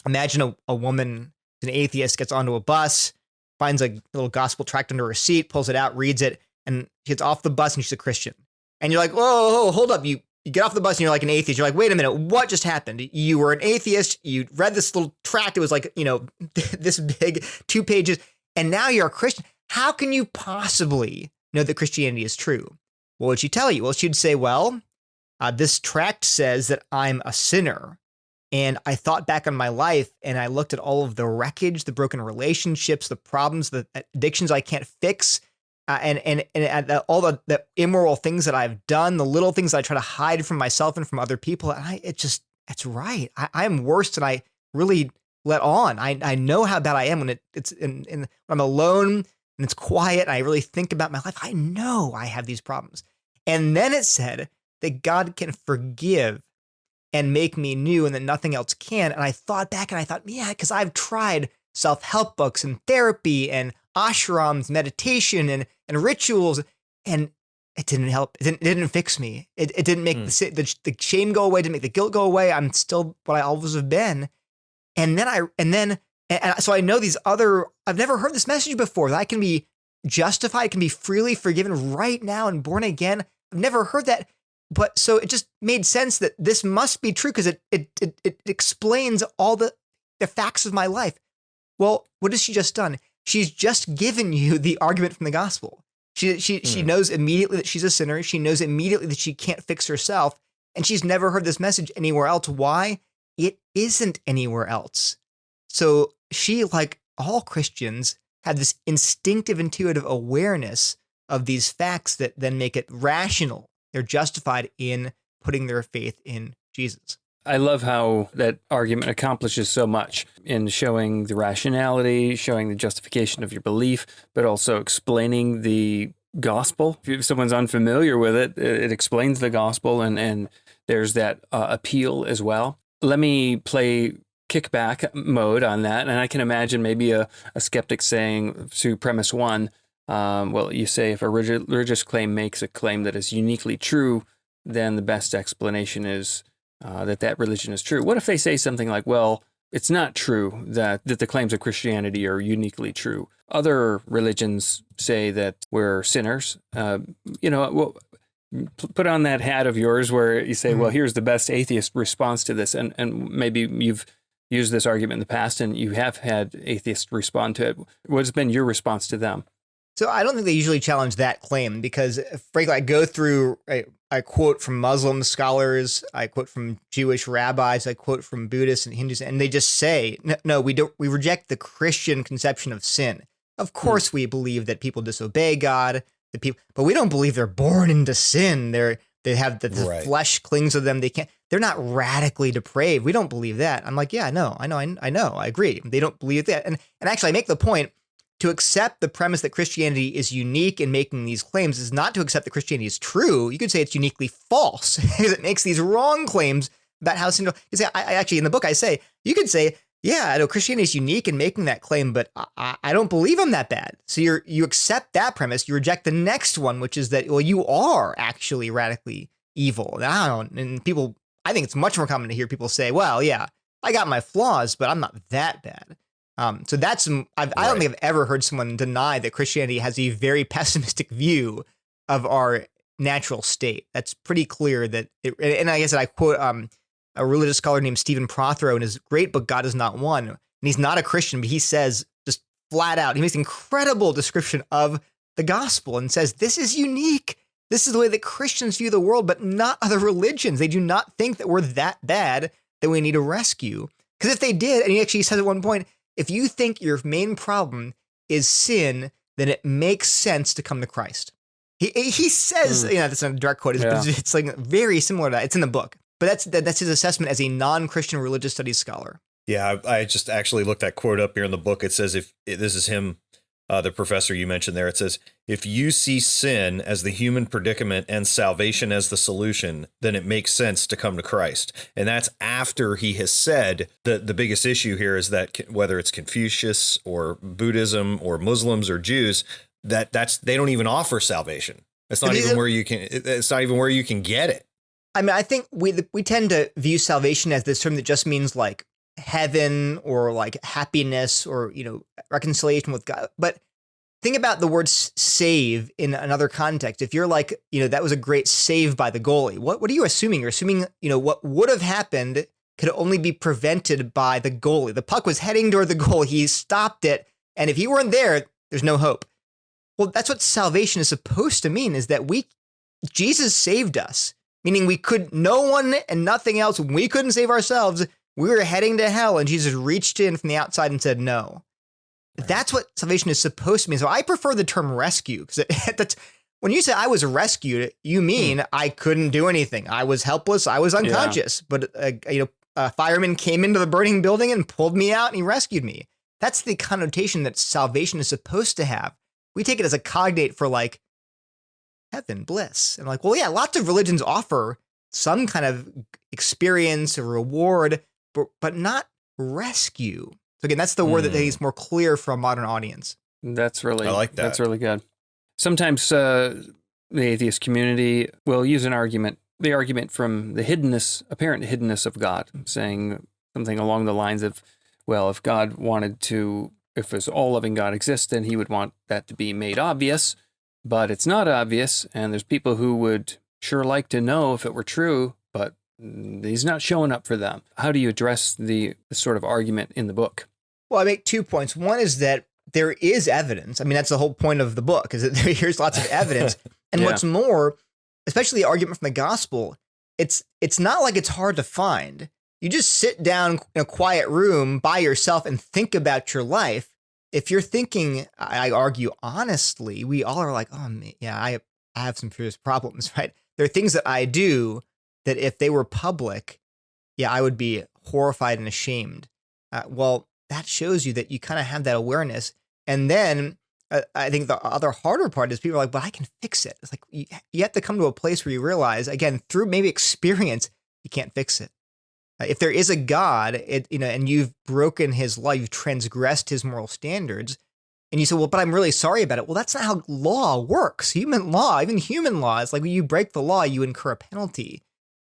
imagine a woman, an atheist, gets onto a bus, finds a little gospel tract under her seat, pulls it out, reads it, and she gets off the bus and she's a Christian. And you're like, whoa, hold up. You get off the bus and you're like an atheist. You're like, wait a minute, what just happened? You were an atheist. You read this little tract. It was like, this big, 2 pages. And now you're a Christian. How can you possibly know that Christianity is true? What would she tell you? Well, she'd say, this tract says that I'm a sinner. And I thought back on my life and I looked at all of the wreckage, the broken relationships, the problems, the addictions I can't fix, and all the immoral things that I've done, the little things that I try to hide from myself and from other people. And it's right. I am worse than I really let on. I know how bad I am when when I'm alone and it's quiet and I really think about my life. I know I have these problems. And then it said that God can forgive and make me new and that nothing else can. And I thought back and I thought, yeah, because I've tried self-help books and therapy and ashrams, meditation and rituals, and it didn't help. It didn't fix me. It didn't make the shame go away, didn't make the guilt go away. I'm still what I always have been. And so I know I've never heard this message before, that I can be justified, can be freely forgiven right now and born again. I've never heard that. But so it just made sense that this must be true because it explains all the facts of my life. Well, what has she just done? She's just given you the argument from the gospel. She knows immediately that she's a sinner. She knows immediately that she can't fix herself. And she's never heard this message anywhere else. Why? It isn't anywhere else. So she, like all Christians, had this instinctive, intuitive awareness of these facts that then make it rational. They're justified in putting their faith in Jesus. I love how that argument accomplishes so much in showing the rationality, showing the justification of your belief, but also explaining the gospel. If someone's unfamiliar with it, it explains the gospel, and there's that appeal as well. Let me play kickback mode on that, and I can imagine maybe a skeptic saying to premise one, you say if a religious claim makes a claim that is uniquely true, then the best explanation is that religion is true. What if they say something like, well, it's not true that the claims of Christianity are uniquely true. Other religions say that we're sinners. Put on that hat of yours where you say, well, here's the best atheist response to this. And maybe you've used this argument in the past and you have had atheists respond to it. What's been your response to them? So I don't think they usually challenge that claim because, frankly, I go through, I quote from Muslim scholars, I quote from Jewish rabbis, I quote from Buddhists and Hindus, and they just say, no, we reject the Christian conception of sin. Of course, we believe that people disobey God, but we don't believe they're born into sin. They have the flesh clings to them. They're not radically depraved. We don't believe that. I'm like, yeah, no, I know, I agree. They don't believe that. And actually I make the point, to accept the premise that Christianity is unique in making these claims is not to accept that Christianity is true. You could say it's uniquely false because it makes these wrong claims about how sinful. You say, I actually, in the book, I say, you could say, yeah, I know Christianity is unique in making that claim, but I don't believe I'm that bad. So you accept that premise. You reject the next one, which is that, well, you are actually radically evil. And people, I think it's much more common to hear people say, well, yeah, I got my flaws, but I'm not that bad. So that's I don't think I've ever heard someone deny that Christianity has a very pessimistic view of our natural state. That's pretty clear. That and I guess I quote a religious scholar named Stephen Prothero in his great book God Is Not One, and he's not a Christian, but he says just flat out, he makes an incredible description of the gospel and says this is unique. This is the way that Christians view the world, but not other religions. They do not think that we're that bad that we need a rescue. Because if they did, and he actually says at one point, if you think your main problem is sin, then it makes sense to come to Christ. He says, that's not a direct quote, it's like very similar to that. It's in the book. But that's his assessment as a non-Christian religious studies scholar. Yeah, I just actually looked that quote up here in the book. It says, if this is him, the professor you mentioned there, it says, if you see sin as the human predicament and salvation as the solution, then it makes sense to come to Christ. And that's after he has said that the biggest issue here is that whether it's Confucius or Buddhism or Muslims or Jews, that's they don't even offer salvation. It's not even where you can. It's not even where you can get it. I mean, I think we tend to view salvation as this term that just means like heaven or like happiness or, reconciliation with God. But think about the word save in another context. If you're like, that was a great save by the goalie. What are you assuming? You're assuming, what would have happened could only be prevented by the goalie. The puck was heading toward the goal. He stopped it. And if he weren't there, there's no hope. Well, that's what salvation is supposed to mean, is that Jesus saved us. Meaning we could, no one and nothing else, we couldn't save ourselves. We were heading to hell and Jesus reached in from the outside and said no. Right. That's what salvation is supposed to mean. So I prefer the term rescue because that's when you say I was rescued, you mean I couldn't do anything. I was helpless. I was unconscious. Yeah. But a fireman came into the burning building and pulled me out and he rescued me. That's the connotation that salvation is supposed to have. We take it as a cognate for like heaven, bliss. And like, well, yeah, lots of religions offer some kind of experience or reward, but not rescue. So again, that's the word that is more clear for a modern audience. That's really, I like that. That's really good. Sometimes the atheist community will use the argument from the apparent hiddenness of God, saying something along the lines of, well, if this all-loving God exists, then he would want that to be made obvious. But it's not obvious, and there's people who would sure like to know if it were true, but he's not showing up for them. How do you address the sort of argument in the book? Well, I make 2 points. One is that there is evidence. I mean, that's the whole point of the book, is that here's lots of evidence. And what's more, especially the argument from the gospel, it's not like it's hard to find. You just sit down in a quiet room by yourself and think about your life. If you're thinking, I argue honestly, we all are like, oh, yeah, I have some serious problems, right? There are things that I do that if they were public, I would be horrified and ashamed. Well, that shows you that you kind of have that awareness. And then I think the other harder part is people are like, but I can fix it. It's like you have to come to a place where you realize, again, through maybe experience, you can't fix it. If there is a God, and you've broken his law, you've transgressed his moral standards, and you say, well, but I'm really sorry about it. Well, that's not how law works. Human law, even human law, is like when you break the law, you incur a penalty.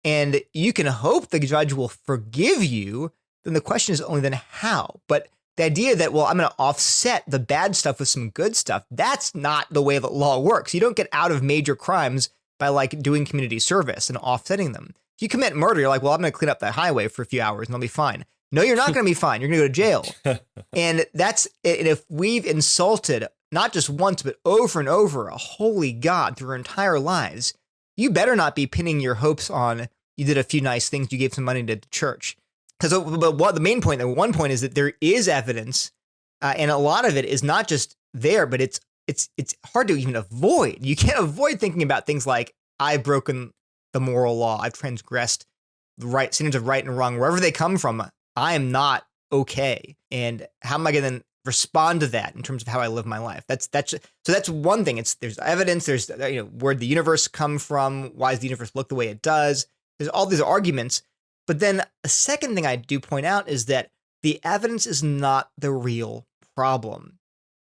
And you can hope the judge will forgive you. Then the question is only then how. But the idea that, well, I'm going to offset the bad stuff with some good stuff, that's not the way that law works. You don't get out of major crimes by like doing community service and offsetting them. If you commit murder, you're like, well, I'm going to clean up that highway for a few hours and I'll be fine. No, you're not going to be fine. You're going to go to jail. And if we've insulted not just once, but over and over a holy God through our entire lives, you better not be pinning your hopes on you did a few nice things, you gave some money to the church. Because the main point, the one point is that there is evidence, and a lot of it is not just there, but it's hard to even avoid. You can't avoid thinking about things like, I've broken the moral law, I've transgressed the right standards of right and wrong, wherever they come from. I am not okay. And how am I going to respond to that in terms of how I live my life? So that's one thing. There's evidence. There's where the universe come from. Why does the universe look the way it does? There's all these arguments. But then a second thing I do point out is that the evidence is not the real problem.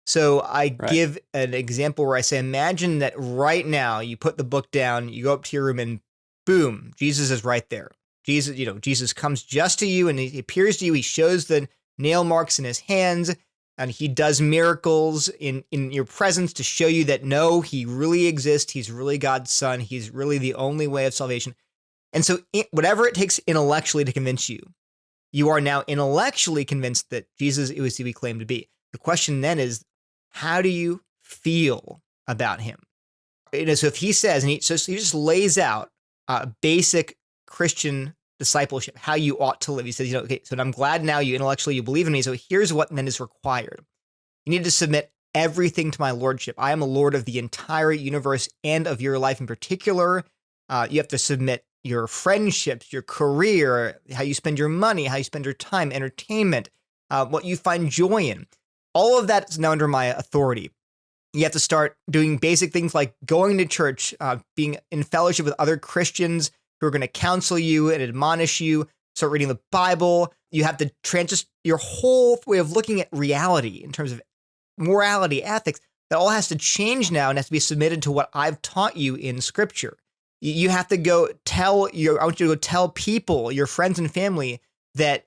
So I give an example where I say, imagine that right now you put the book down, you go up to your room, and boom, Jesus is right there. Jesus comes just to you and he appears to you. He shows the nail marks in his hands, and he does miracles in your presence to show you that no, he really exists. He's really God's son. He's really the only way of salvation. And so whatever it takes intellectually to convince you, you are now intellectually convinced that Jesus is who he claimed to be. The question then is, how do you feel about him? So if he says, and he just lays out basic Christian discipleship, how you ought to live. He says, okay, so I'm glad now you believe in me. So here's what then is required. You need to submit everything to my lordship. I am a lord of the entire universe and of your life in particular. You have to submit your friendships, your career, how you spend your money, how you spend your time, entertainment, what you find joy in. All of that is now under my authority. You have to start doing basic things like going to church, being in fellowship with other Christians who are going to counsel you and admonish you, start reading the Bible. You have to just your whole way of looking at reality in terms of morality, ethics, that all has to change now and has to be submitted to what I've taught you in Scripture. You have to I want you to go tell people, your friends and family, that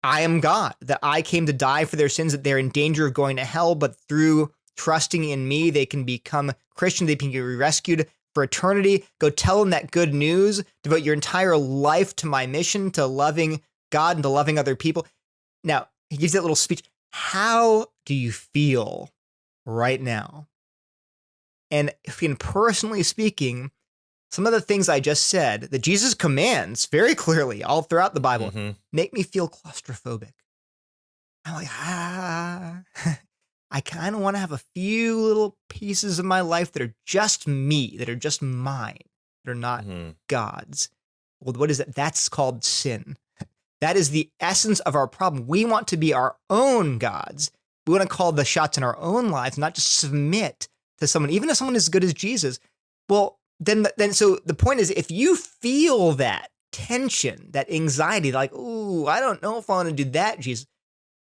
I am God, that I came to die for their sins, that they're in danger of going to hell, but through trusting in me, they can become Christian, they can be rescued for eternity. Go tell them that good news, devote your entire life to my mission, to loving God and to loving other people. Now, he gives that little speech. How do you feel right now? And personally speaking, some of the things I just said that Jesus commands very clearly all throughout the Bible make me feel claustrophobic. I'm like, I kind of want to have a few little pieces of my life that are just me, that are just mine, that are not God's. Well, what is that? That's called sin. That is the essence of our problem. We want to be our own gods. We want to call the shots in our own lives, not just submit to someone, even if someone is as good as Jesus. Well, then, so the point is, if you feel that tension, that anxiety, like, ooh, I don't know if I want to do that, Jesus.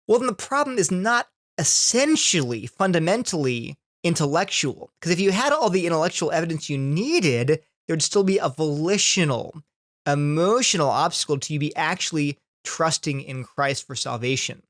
Well, then the problem is not essentially, fundamentally intellectual. Because if you had all the intellectual evidence you needed, there'd still be a volitional, emotional obstacle to you be actually trusting in Christ for salvation.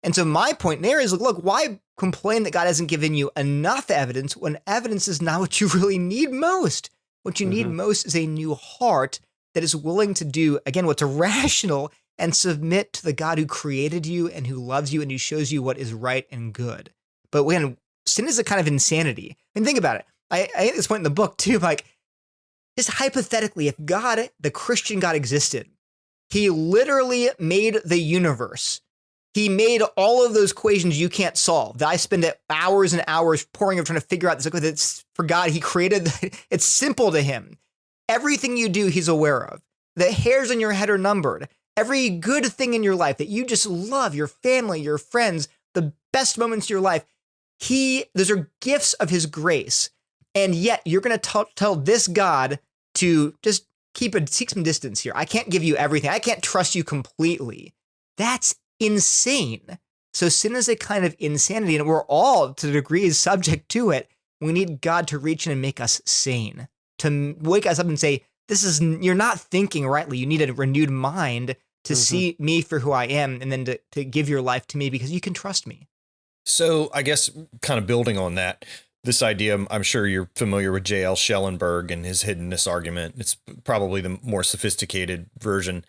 And so my point there is, look, why complain that God hasn't given you enough evidence when evidence is not what you really need most? What you need most is a new heart that is willing to do, again, what's rational and submit to the God who created you and who loves you and who shows you what is right and good. But when sin is a kind of insanity, I mean, think about it. I at this point in the book too, like, just hypothetically, if God, the Christian God, existed, he literally made the universe. He made all of those equations you can't solve, that I spend hours and hours poring over trying to figure out this. It's for God. He created, it's simple to him. Everything you do, he's aware of. The hairs on your head are numbered. Every good thing in your life that you just love, your family, your friends, the best moments of your life, those are gifts of his grace. And yet you're going to tell this God to just seek some distance here. I can't give you everything. I can't trust you completely. That's insane. So sin is a kind of insanity, and we're all, to the degree, is subject to it. We need God to reach in and make us sane, to wake us up and say, you're not thinking rightly. You need a renewed mind to see me for who I am, and then to give your life to me because you can trust me. So I guess kind of building on that, this idea, I'm sure you're familiar with J.L. Schellenberg and his hiddenness argument. It's probably the more sophisticated version.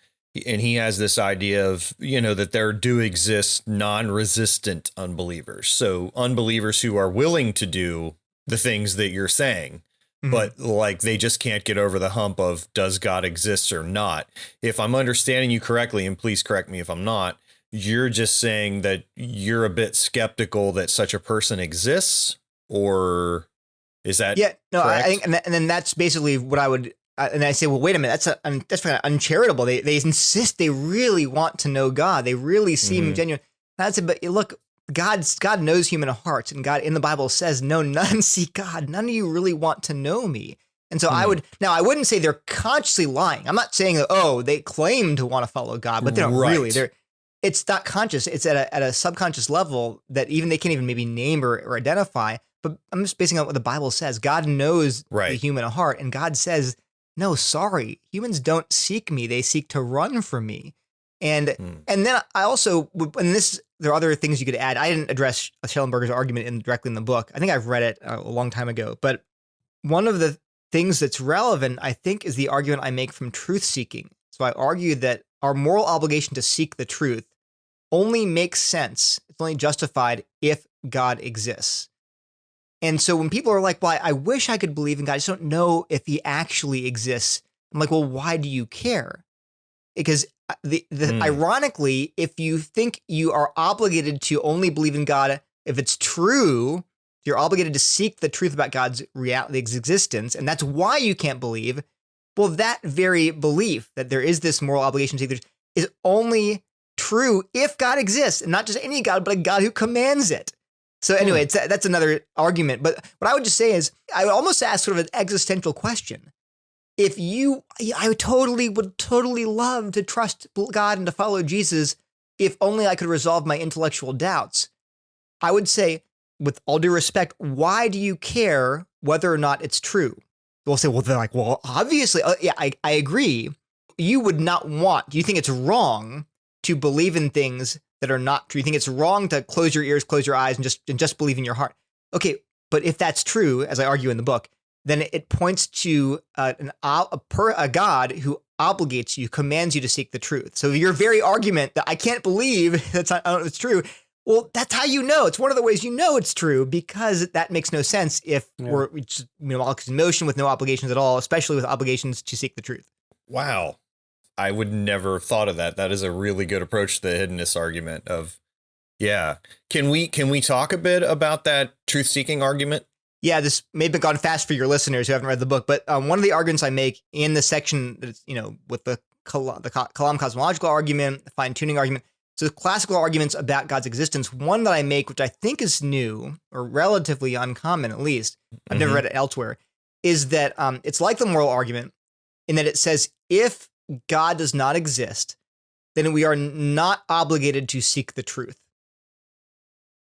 And he has this idea of, that there do exist non-resistant unbelievers. So unbelievers who are willing to do the things that you're saying, but like they just can't get over the hump of, does God exist or not? If I'm understanding you correctly, and please correct me if I'm not, you're just saying that you're a bit skeptical that such a person exists, or is that correct? I think, and then that's basically what I would. And I say, well, wait a minute, that's kind of uncharitable. They insist they really want to know God. They really seem genuine. And I said, but look, God knows human hearts, and God in the Bible says, no, none see God. None of you really want to know me. And so I wouldn't say they're consciously lying. I'm not saying that, they claim to want to follow God, but they don't really. It's not conscious. It's at a subconscious level that even they can't even maybe name or identify. But I'm just basing on what the Bible says. God knows the human heart, and God says, no, sorry, humans don't seek me. They seek to run from me. And then I also, and this, there are other things you could add. I didn't address Schellenberger's argument directly in the book. I think I've read it a long time ago. But one of the things that's relevant, I think, is the argument I make from truth seeking. So I argue that our moral obligation to seek the truth only makes sense. It's only justified if God exists. And so when people are like, well, I wish I could believe in God, I just don't know if he actually exists. I'm like, well, why do you care? Because ironically, if you think you are obligated to only believe in God if it's true, you're obligated to seek the truth about God's reality, existence, and that's why you can't believe. Well, that very belief that there is this moral obligation to seek the truth is only true if God exists, and not just any God, but a God who commands it. So anyway, that's another argument. But what I would just say is, I would almost ask sort of an existential question. I would totally love to trust God and to follow Jesus if only I could resolve my intellectual doubts. I would say, with all due respect, why do you care whether or not it's true? They'll say, well, they're like, well, obviously, yeah, I agree. You would not want, do you think it's wrong to believe in things that are not true? You think it's wrong to close your ears, close your eyes, and just believe in your heart? Okay, but if that's true, as I argue in the book, then it points to a God who obligates you, commands you to seek the truth. So your very argument that I can't believe it's true, well, that's how you know. It's one of the ways you know it's true, because that makes no sense if we're just, all in motion with no obligations at all, especially with obligations to seek the truth. Wow. I would never have thought of that. That is a really good approach to the hiddenness argument of, yeah. Can we talk a bit about that truth-seeking argument? Yeah, this may have gone fast for your listeners who haven't read the book, but one of the arguments I make in the section that's, with the Kalam cosmological argument, the fine-tuning argument, so classical arguments about God's existence, one that I make, which I think is new or relatively uncommon, at least, I've never read it elsewhere, is that it's like the moral argument in that it says, if God does not exist, then we are not obligated to seek the truth.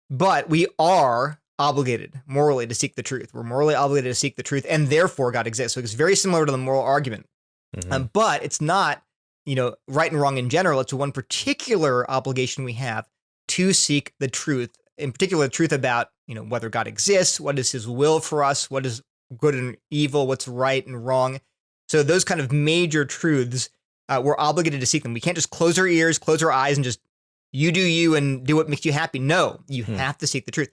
But we are obligated morally to seek the truth. We're morally obligated to seek the truth, and therefore God exists. So it's very similar to the moral argument. But it's not, right and wrong in general. It's one particular obligation we have to seek the truth, in particular, the truth about, whether God exists, what is his will for us, what is good and evil, what's right and wrong. So those kind of major truths, we're obligated to seek them. We can't just close our ears, close our eyes, and just you do you and do what makes you happy. No, you have to seek the truth.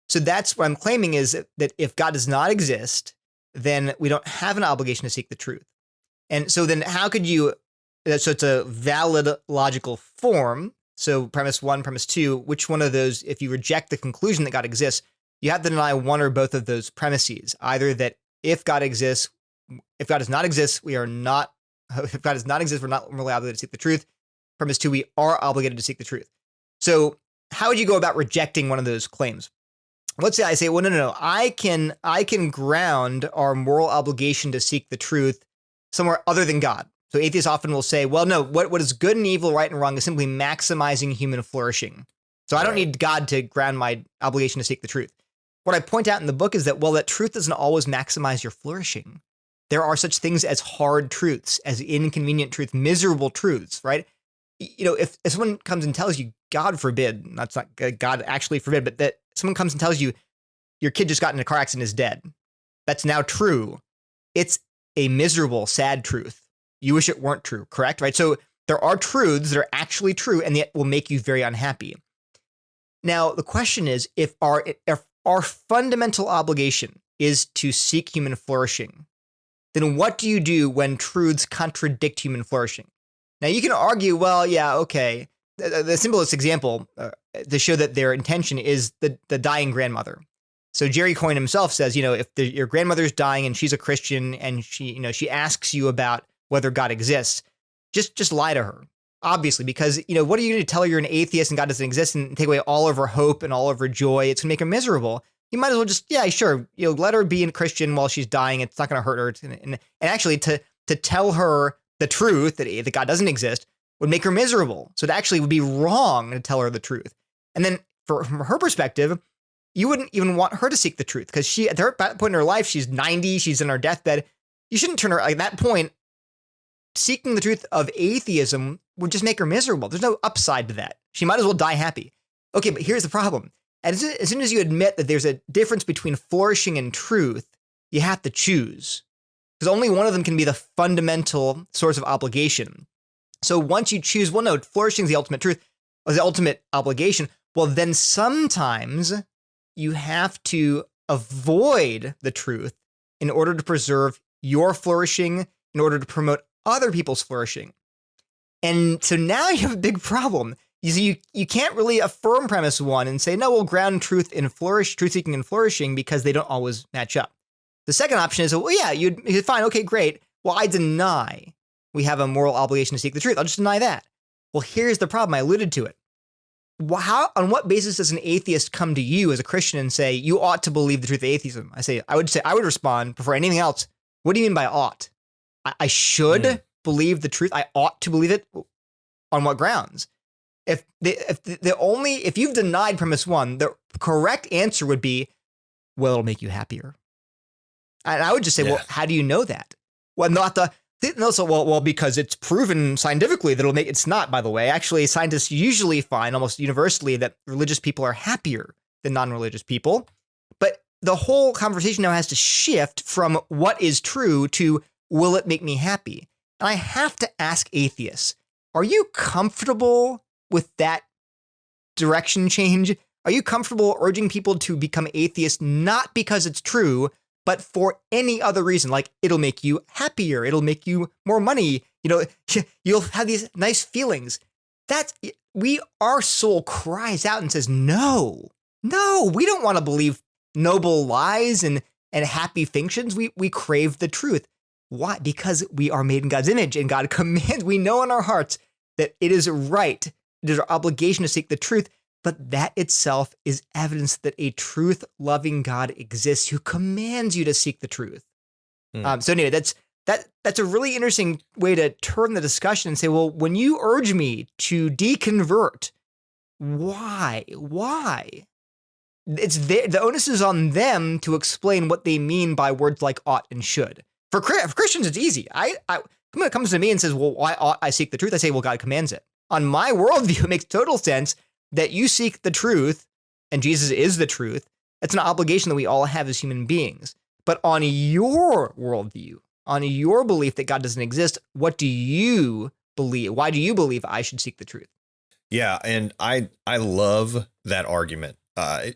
So that's what I'm claiming, is that if God does not exist, then we don't have an obligation to seek the truth. And so then how could you, so it's a valid logical form. So premise one, premise two, which one of those, if you reject the conclusion that God exists, you have to deny one or both of those premises, either that if God does not exist, we're not morally obligated to seek the truth. Premise two, we are obligated to seek the truth. So how would you go about rejecting one of those claims? Let's say I say, well, no. I can ground our moral obligation to seek the truth somewhere other than God. So atheists often will say, well, no, what is good and evil, right and wrong is simply maximizing human flourishing. So I don't need God to ground my obligation to seek the truth. What I point out in the book is that, well, that truth doesn't always maximize your flourishing. There are such things as hard truths, as inconvenient truth, miserable truths, right? If someone comes and tells you, God forbid, that's not God actually forbid, but that someone comes and tells you your kid just got in a car accident and is dead, that's now true. It's a miserable, sad truth. You wish it weren't true, correct? Right? So there are truths that are actually true and yet will make you very unhappy. Now, the question is, if our fundamental obligation is to seek human flourishing, then what do you do when truths contradict human flourishing? Now, you can argue, well, yeah, okay. The simplest example to show that their intention is the dying grandmother. So Jerry Coyne himself says, if your grandmother's dying and she's a Christian and she asks you about whether God exists, just lie to her. Obviously, because, what are you going to tell her you're an atheist and God doesn't exist and take away all of her hope and all of her joy? It's going to make her miserable. You might as well just, sure, let her be a Christian while she's dying. It's not going to hurt her. And actually, to tell her the truth that God doesn't exist would make her miserable. So it actually would be wrong to tell her the truth. And then from her perspective, you wouldn't even want her to seek the truth because at that point in her life, she's 90, she's in her deathbed. You shouldn't turn her, at that point, seeking the truth of atheism would just make her miserable. There's no upside to that. She might as well die happy. Okay, but here's the problem. As soon as you admit that there's a difference between flourishing and truth, you have to choose. Because only one of them can be the fundamental source of obligation. So once you choose, well, no, flourishing is the ultimate truth, or the ultimate obligation, well, then sometimes you have to avoid the truth in order to preserve your flourishing, in order to promote other people's flourishing. And so now you have a big problem. You see, you can't really affirm premise one and say, no, we'll ground truth seeking and flourishing because they don't always match up. The second option is, well, yeah, you'd fine, okay, great. Well, I deny we have a moral obligation to seek the truth. I'll just deny that. Well, here's the problem. I alluded to it. On what basis does an atheist come to you as a Christian and say, you ought to believe the truth of atheism? I would respond before anything else. What do you mean by ought? I should believe the truth. I ought to believe it. On what grounds? If you've denied premise one, the correct answer would be, well, it'll make you happier. And I would just say, well, how do you know that? Well, because it's proven scientifically that it's not, by the way. Actually, scientists usually find almost universally that religious people are happier than non-religious people. But the whole conversation now has to shift from what is true to will it make me happy? And I have to ask atheists, are you comfortable with that direction change? Are you comfortable urging people to become atheists not because it's true, but for any other reason, like it'll make you happier, it'll make you more money, you'll have these nice feelings? Our soul cries out and says, no, we don't want to believe noble lies and happy fictions. We crave the truth. Why? Because we are made in God's image, and God commands, we know in our hearts that it is right, it is our obligation to seek the truth. But that itself is evidence that a truth-loving God exists who commands you to seek the truth. So anyway, that's a really interesting way to turn the discussion and say, well, when you urge me to deconvert, why? The onus is on them to explain what they mean by words like ought and should. For Christians, it's easy. When it comes to me and says, well, why ought I seek the truth? I say, well, God commands it. On my worldview, it makes total sense that you seek the truth, and Jesus is the truth. It's an obligation that we all have as human beings. But on your worldview, on your belief that God doesn't exist, what do you believe? Why do you believe I should seek the truth? Yeah, and I love that argument.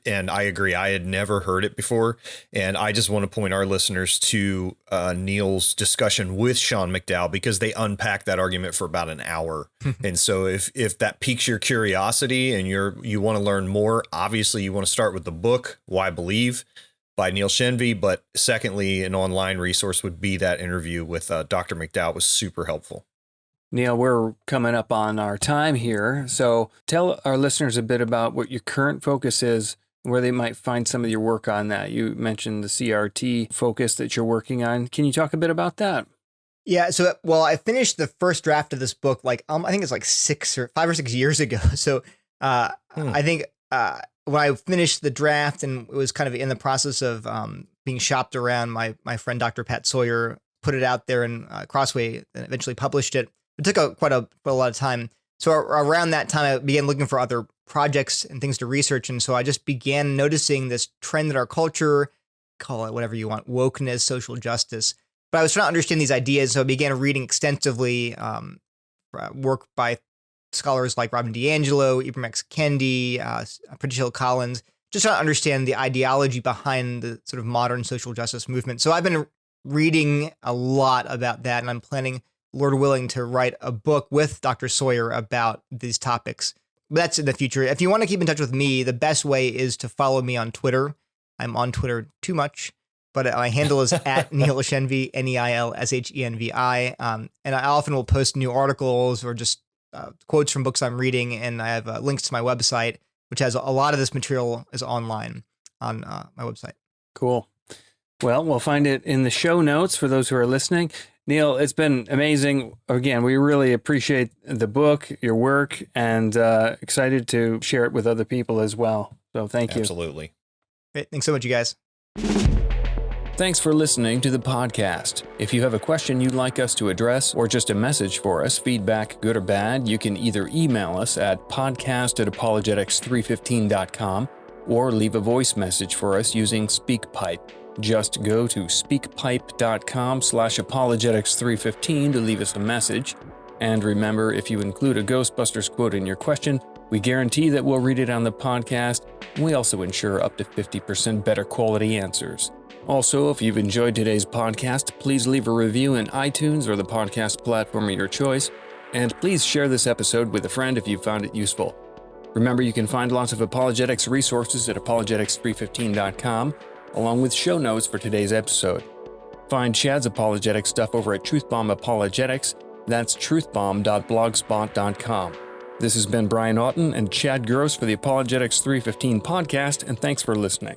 And I agree. I had never heard it before. And I just want to point our listeners to Neil's discussion with Sean McDowell, because they unpack that argument for about an hour. And so if that piques your curiosity and you want to learn more, obviously you want to start with the book, Why Believe by Neil Shenvi. But secondly, an online resource would be that interview with Dr. McDowell. It was super helpful. Neil, we're coming up on our time here. So tell our listeners a bit about what your current focus is, where they might find some of your work on that. You mentioned the CRT focus that you're working on. Can you talk a bit about that? Yeah. So, I finished the first draft of this book, I think it's like 5 or 6 years ago. So I think when I finished the draft and it was kind of in the process of being shopped around, my friend, Dr. Pat Sawyer, put it out there in Crossway and eventually published it. It took quite a lot of time. So around that time, I began looking for other projects and things to research. And so I just began noticing this trend in our culture, call it whatever you want, wokeness, social justice. But I was trying to understand these ideas. So I began reading extensively work by scholars like Robin DiAngelo, Ibram X. Kendi, Patricia Hill Collins, just trying to understand the ideology behind the sort of modern social justice movement. So I've been reading a lot about that, and I'm planning, Lord willing, to write a book with Dr. Sawyer about these topics. But that's in the future. If you want to keep in touch with me, the best way is to follow me on Twitter. I'm on Twitter too much, but my handle is at Neil Shenvi, NeilShenvi. And I often will post new articles or just quotes from books I'm reading. And I have links to my website, which has a lot of this material is online on my website. Cool. Well, we'll find it in the show notes for those who are listening. Neil, it's been amazing. Again, we really appreciate the book, your work, and excited to share it with other people as well. So thank you. Absolutely. Great. Thanks so much, you guys. Thanks for listening to the podcast. If you have a question you'd like us to address or just a message for us, feedback, good or bad, you can either email us at podcast@apologetics315.com or leave a voice message for us using SpeakPipe. Just go to speakpipe.com/apologetics315 to leave us a message. And remember, if you include a Ghostbusters quote in your question, we guarantee that we'll read it on the podcast. We also ensure up to 50% better quality answers. Also, if you've enjoyed today's podcast, please leave a review in iTunes or the podcast platform of your choice. And please share this episode with a friend if you found it useful. Remember, you can find lots of apologetics resources at apologetics315.com, along with show notes for today's episode. Find Chad's apologetic stuff over at Truthbomb Apologetics. That's truthbomb.blogspot.com. This has been Brian Auten and Chad Gross for the Apologetics 315 podcast, and thanks for listening.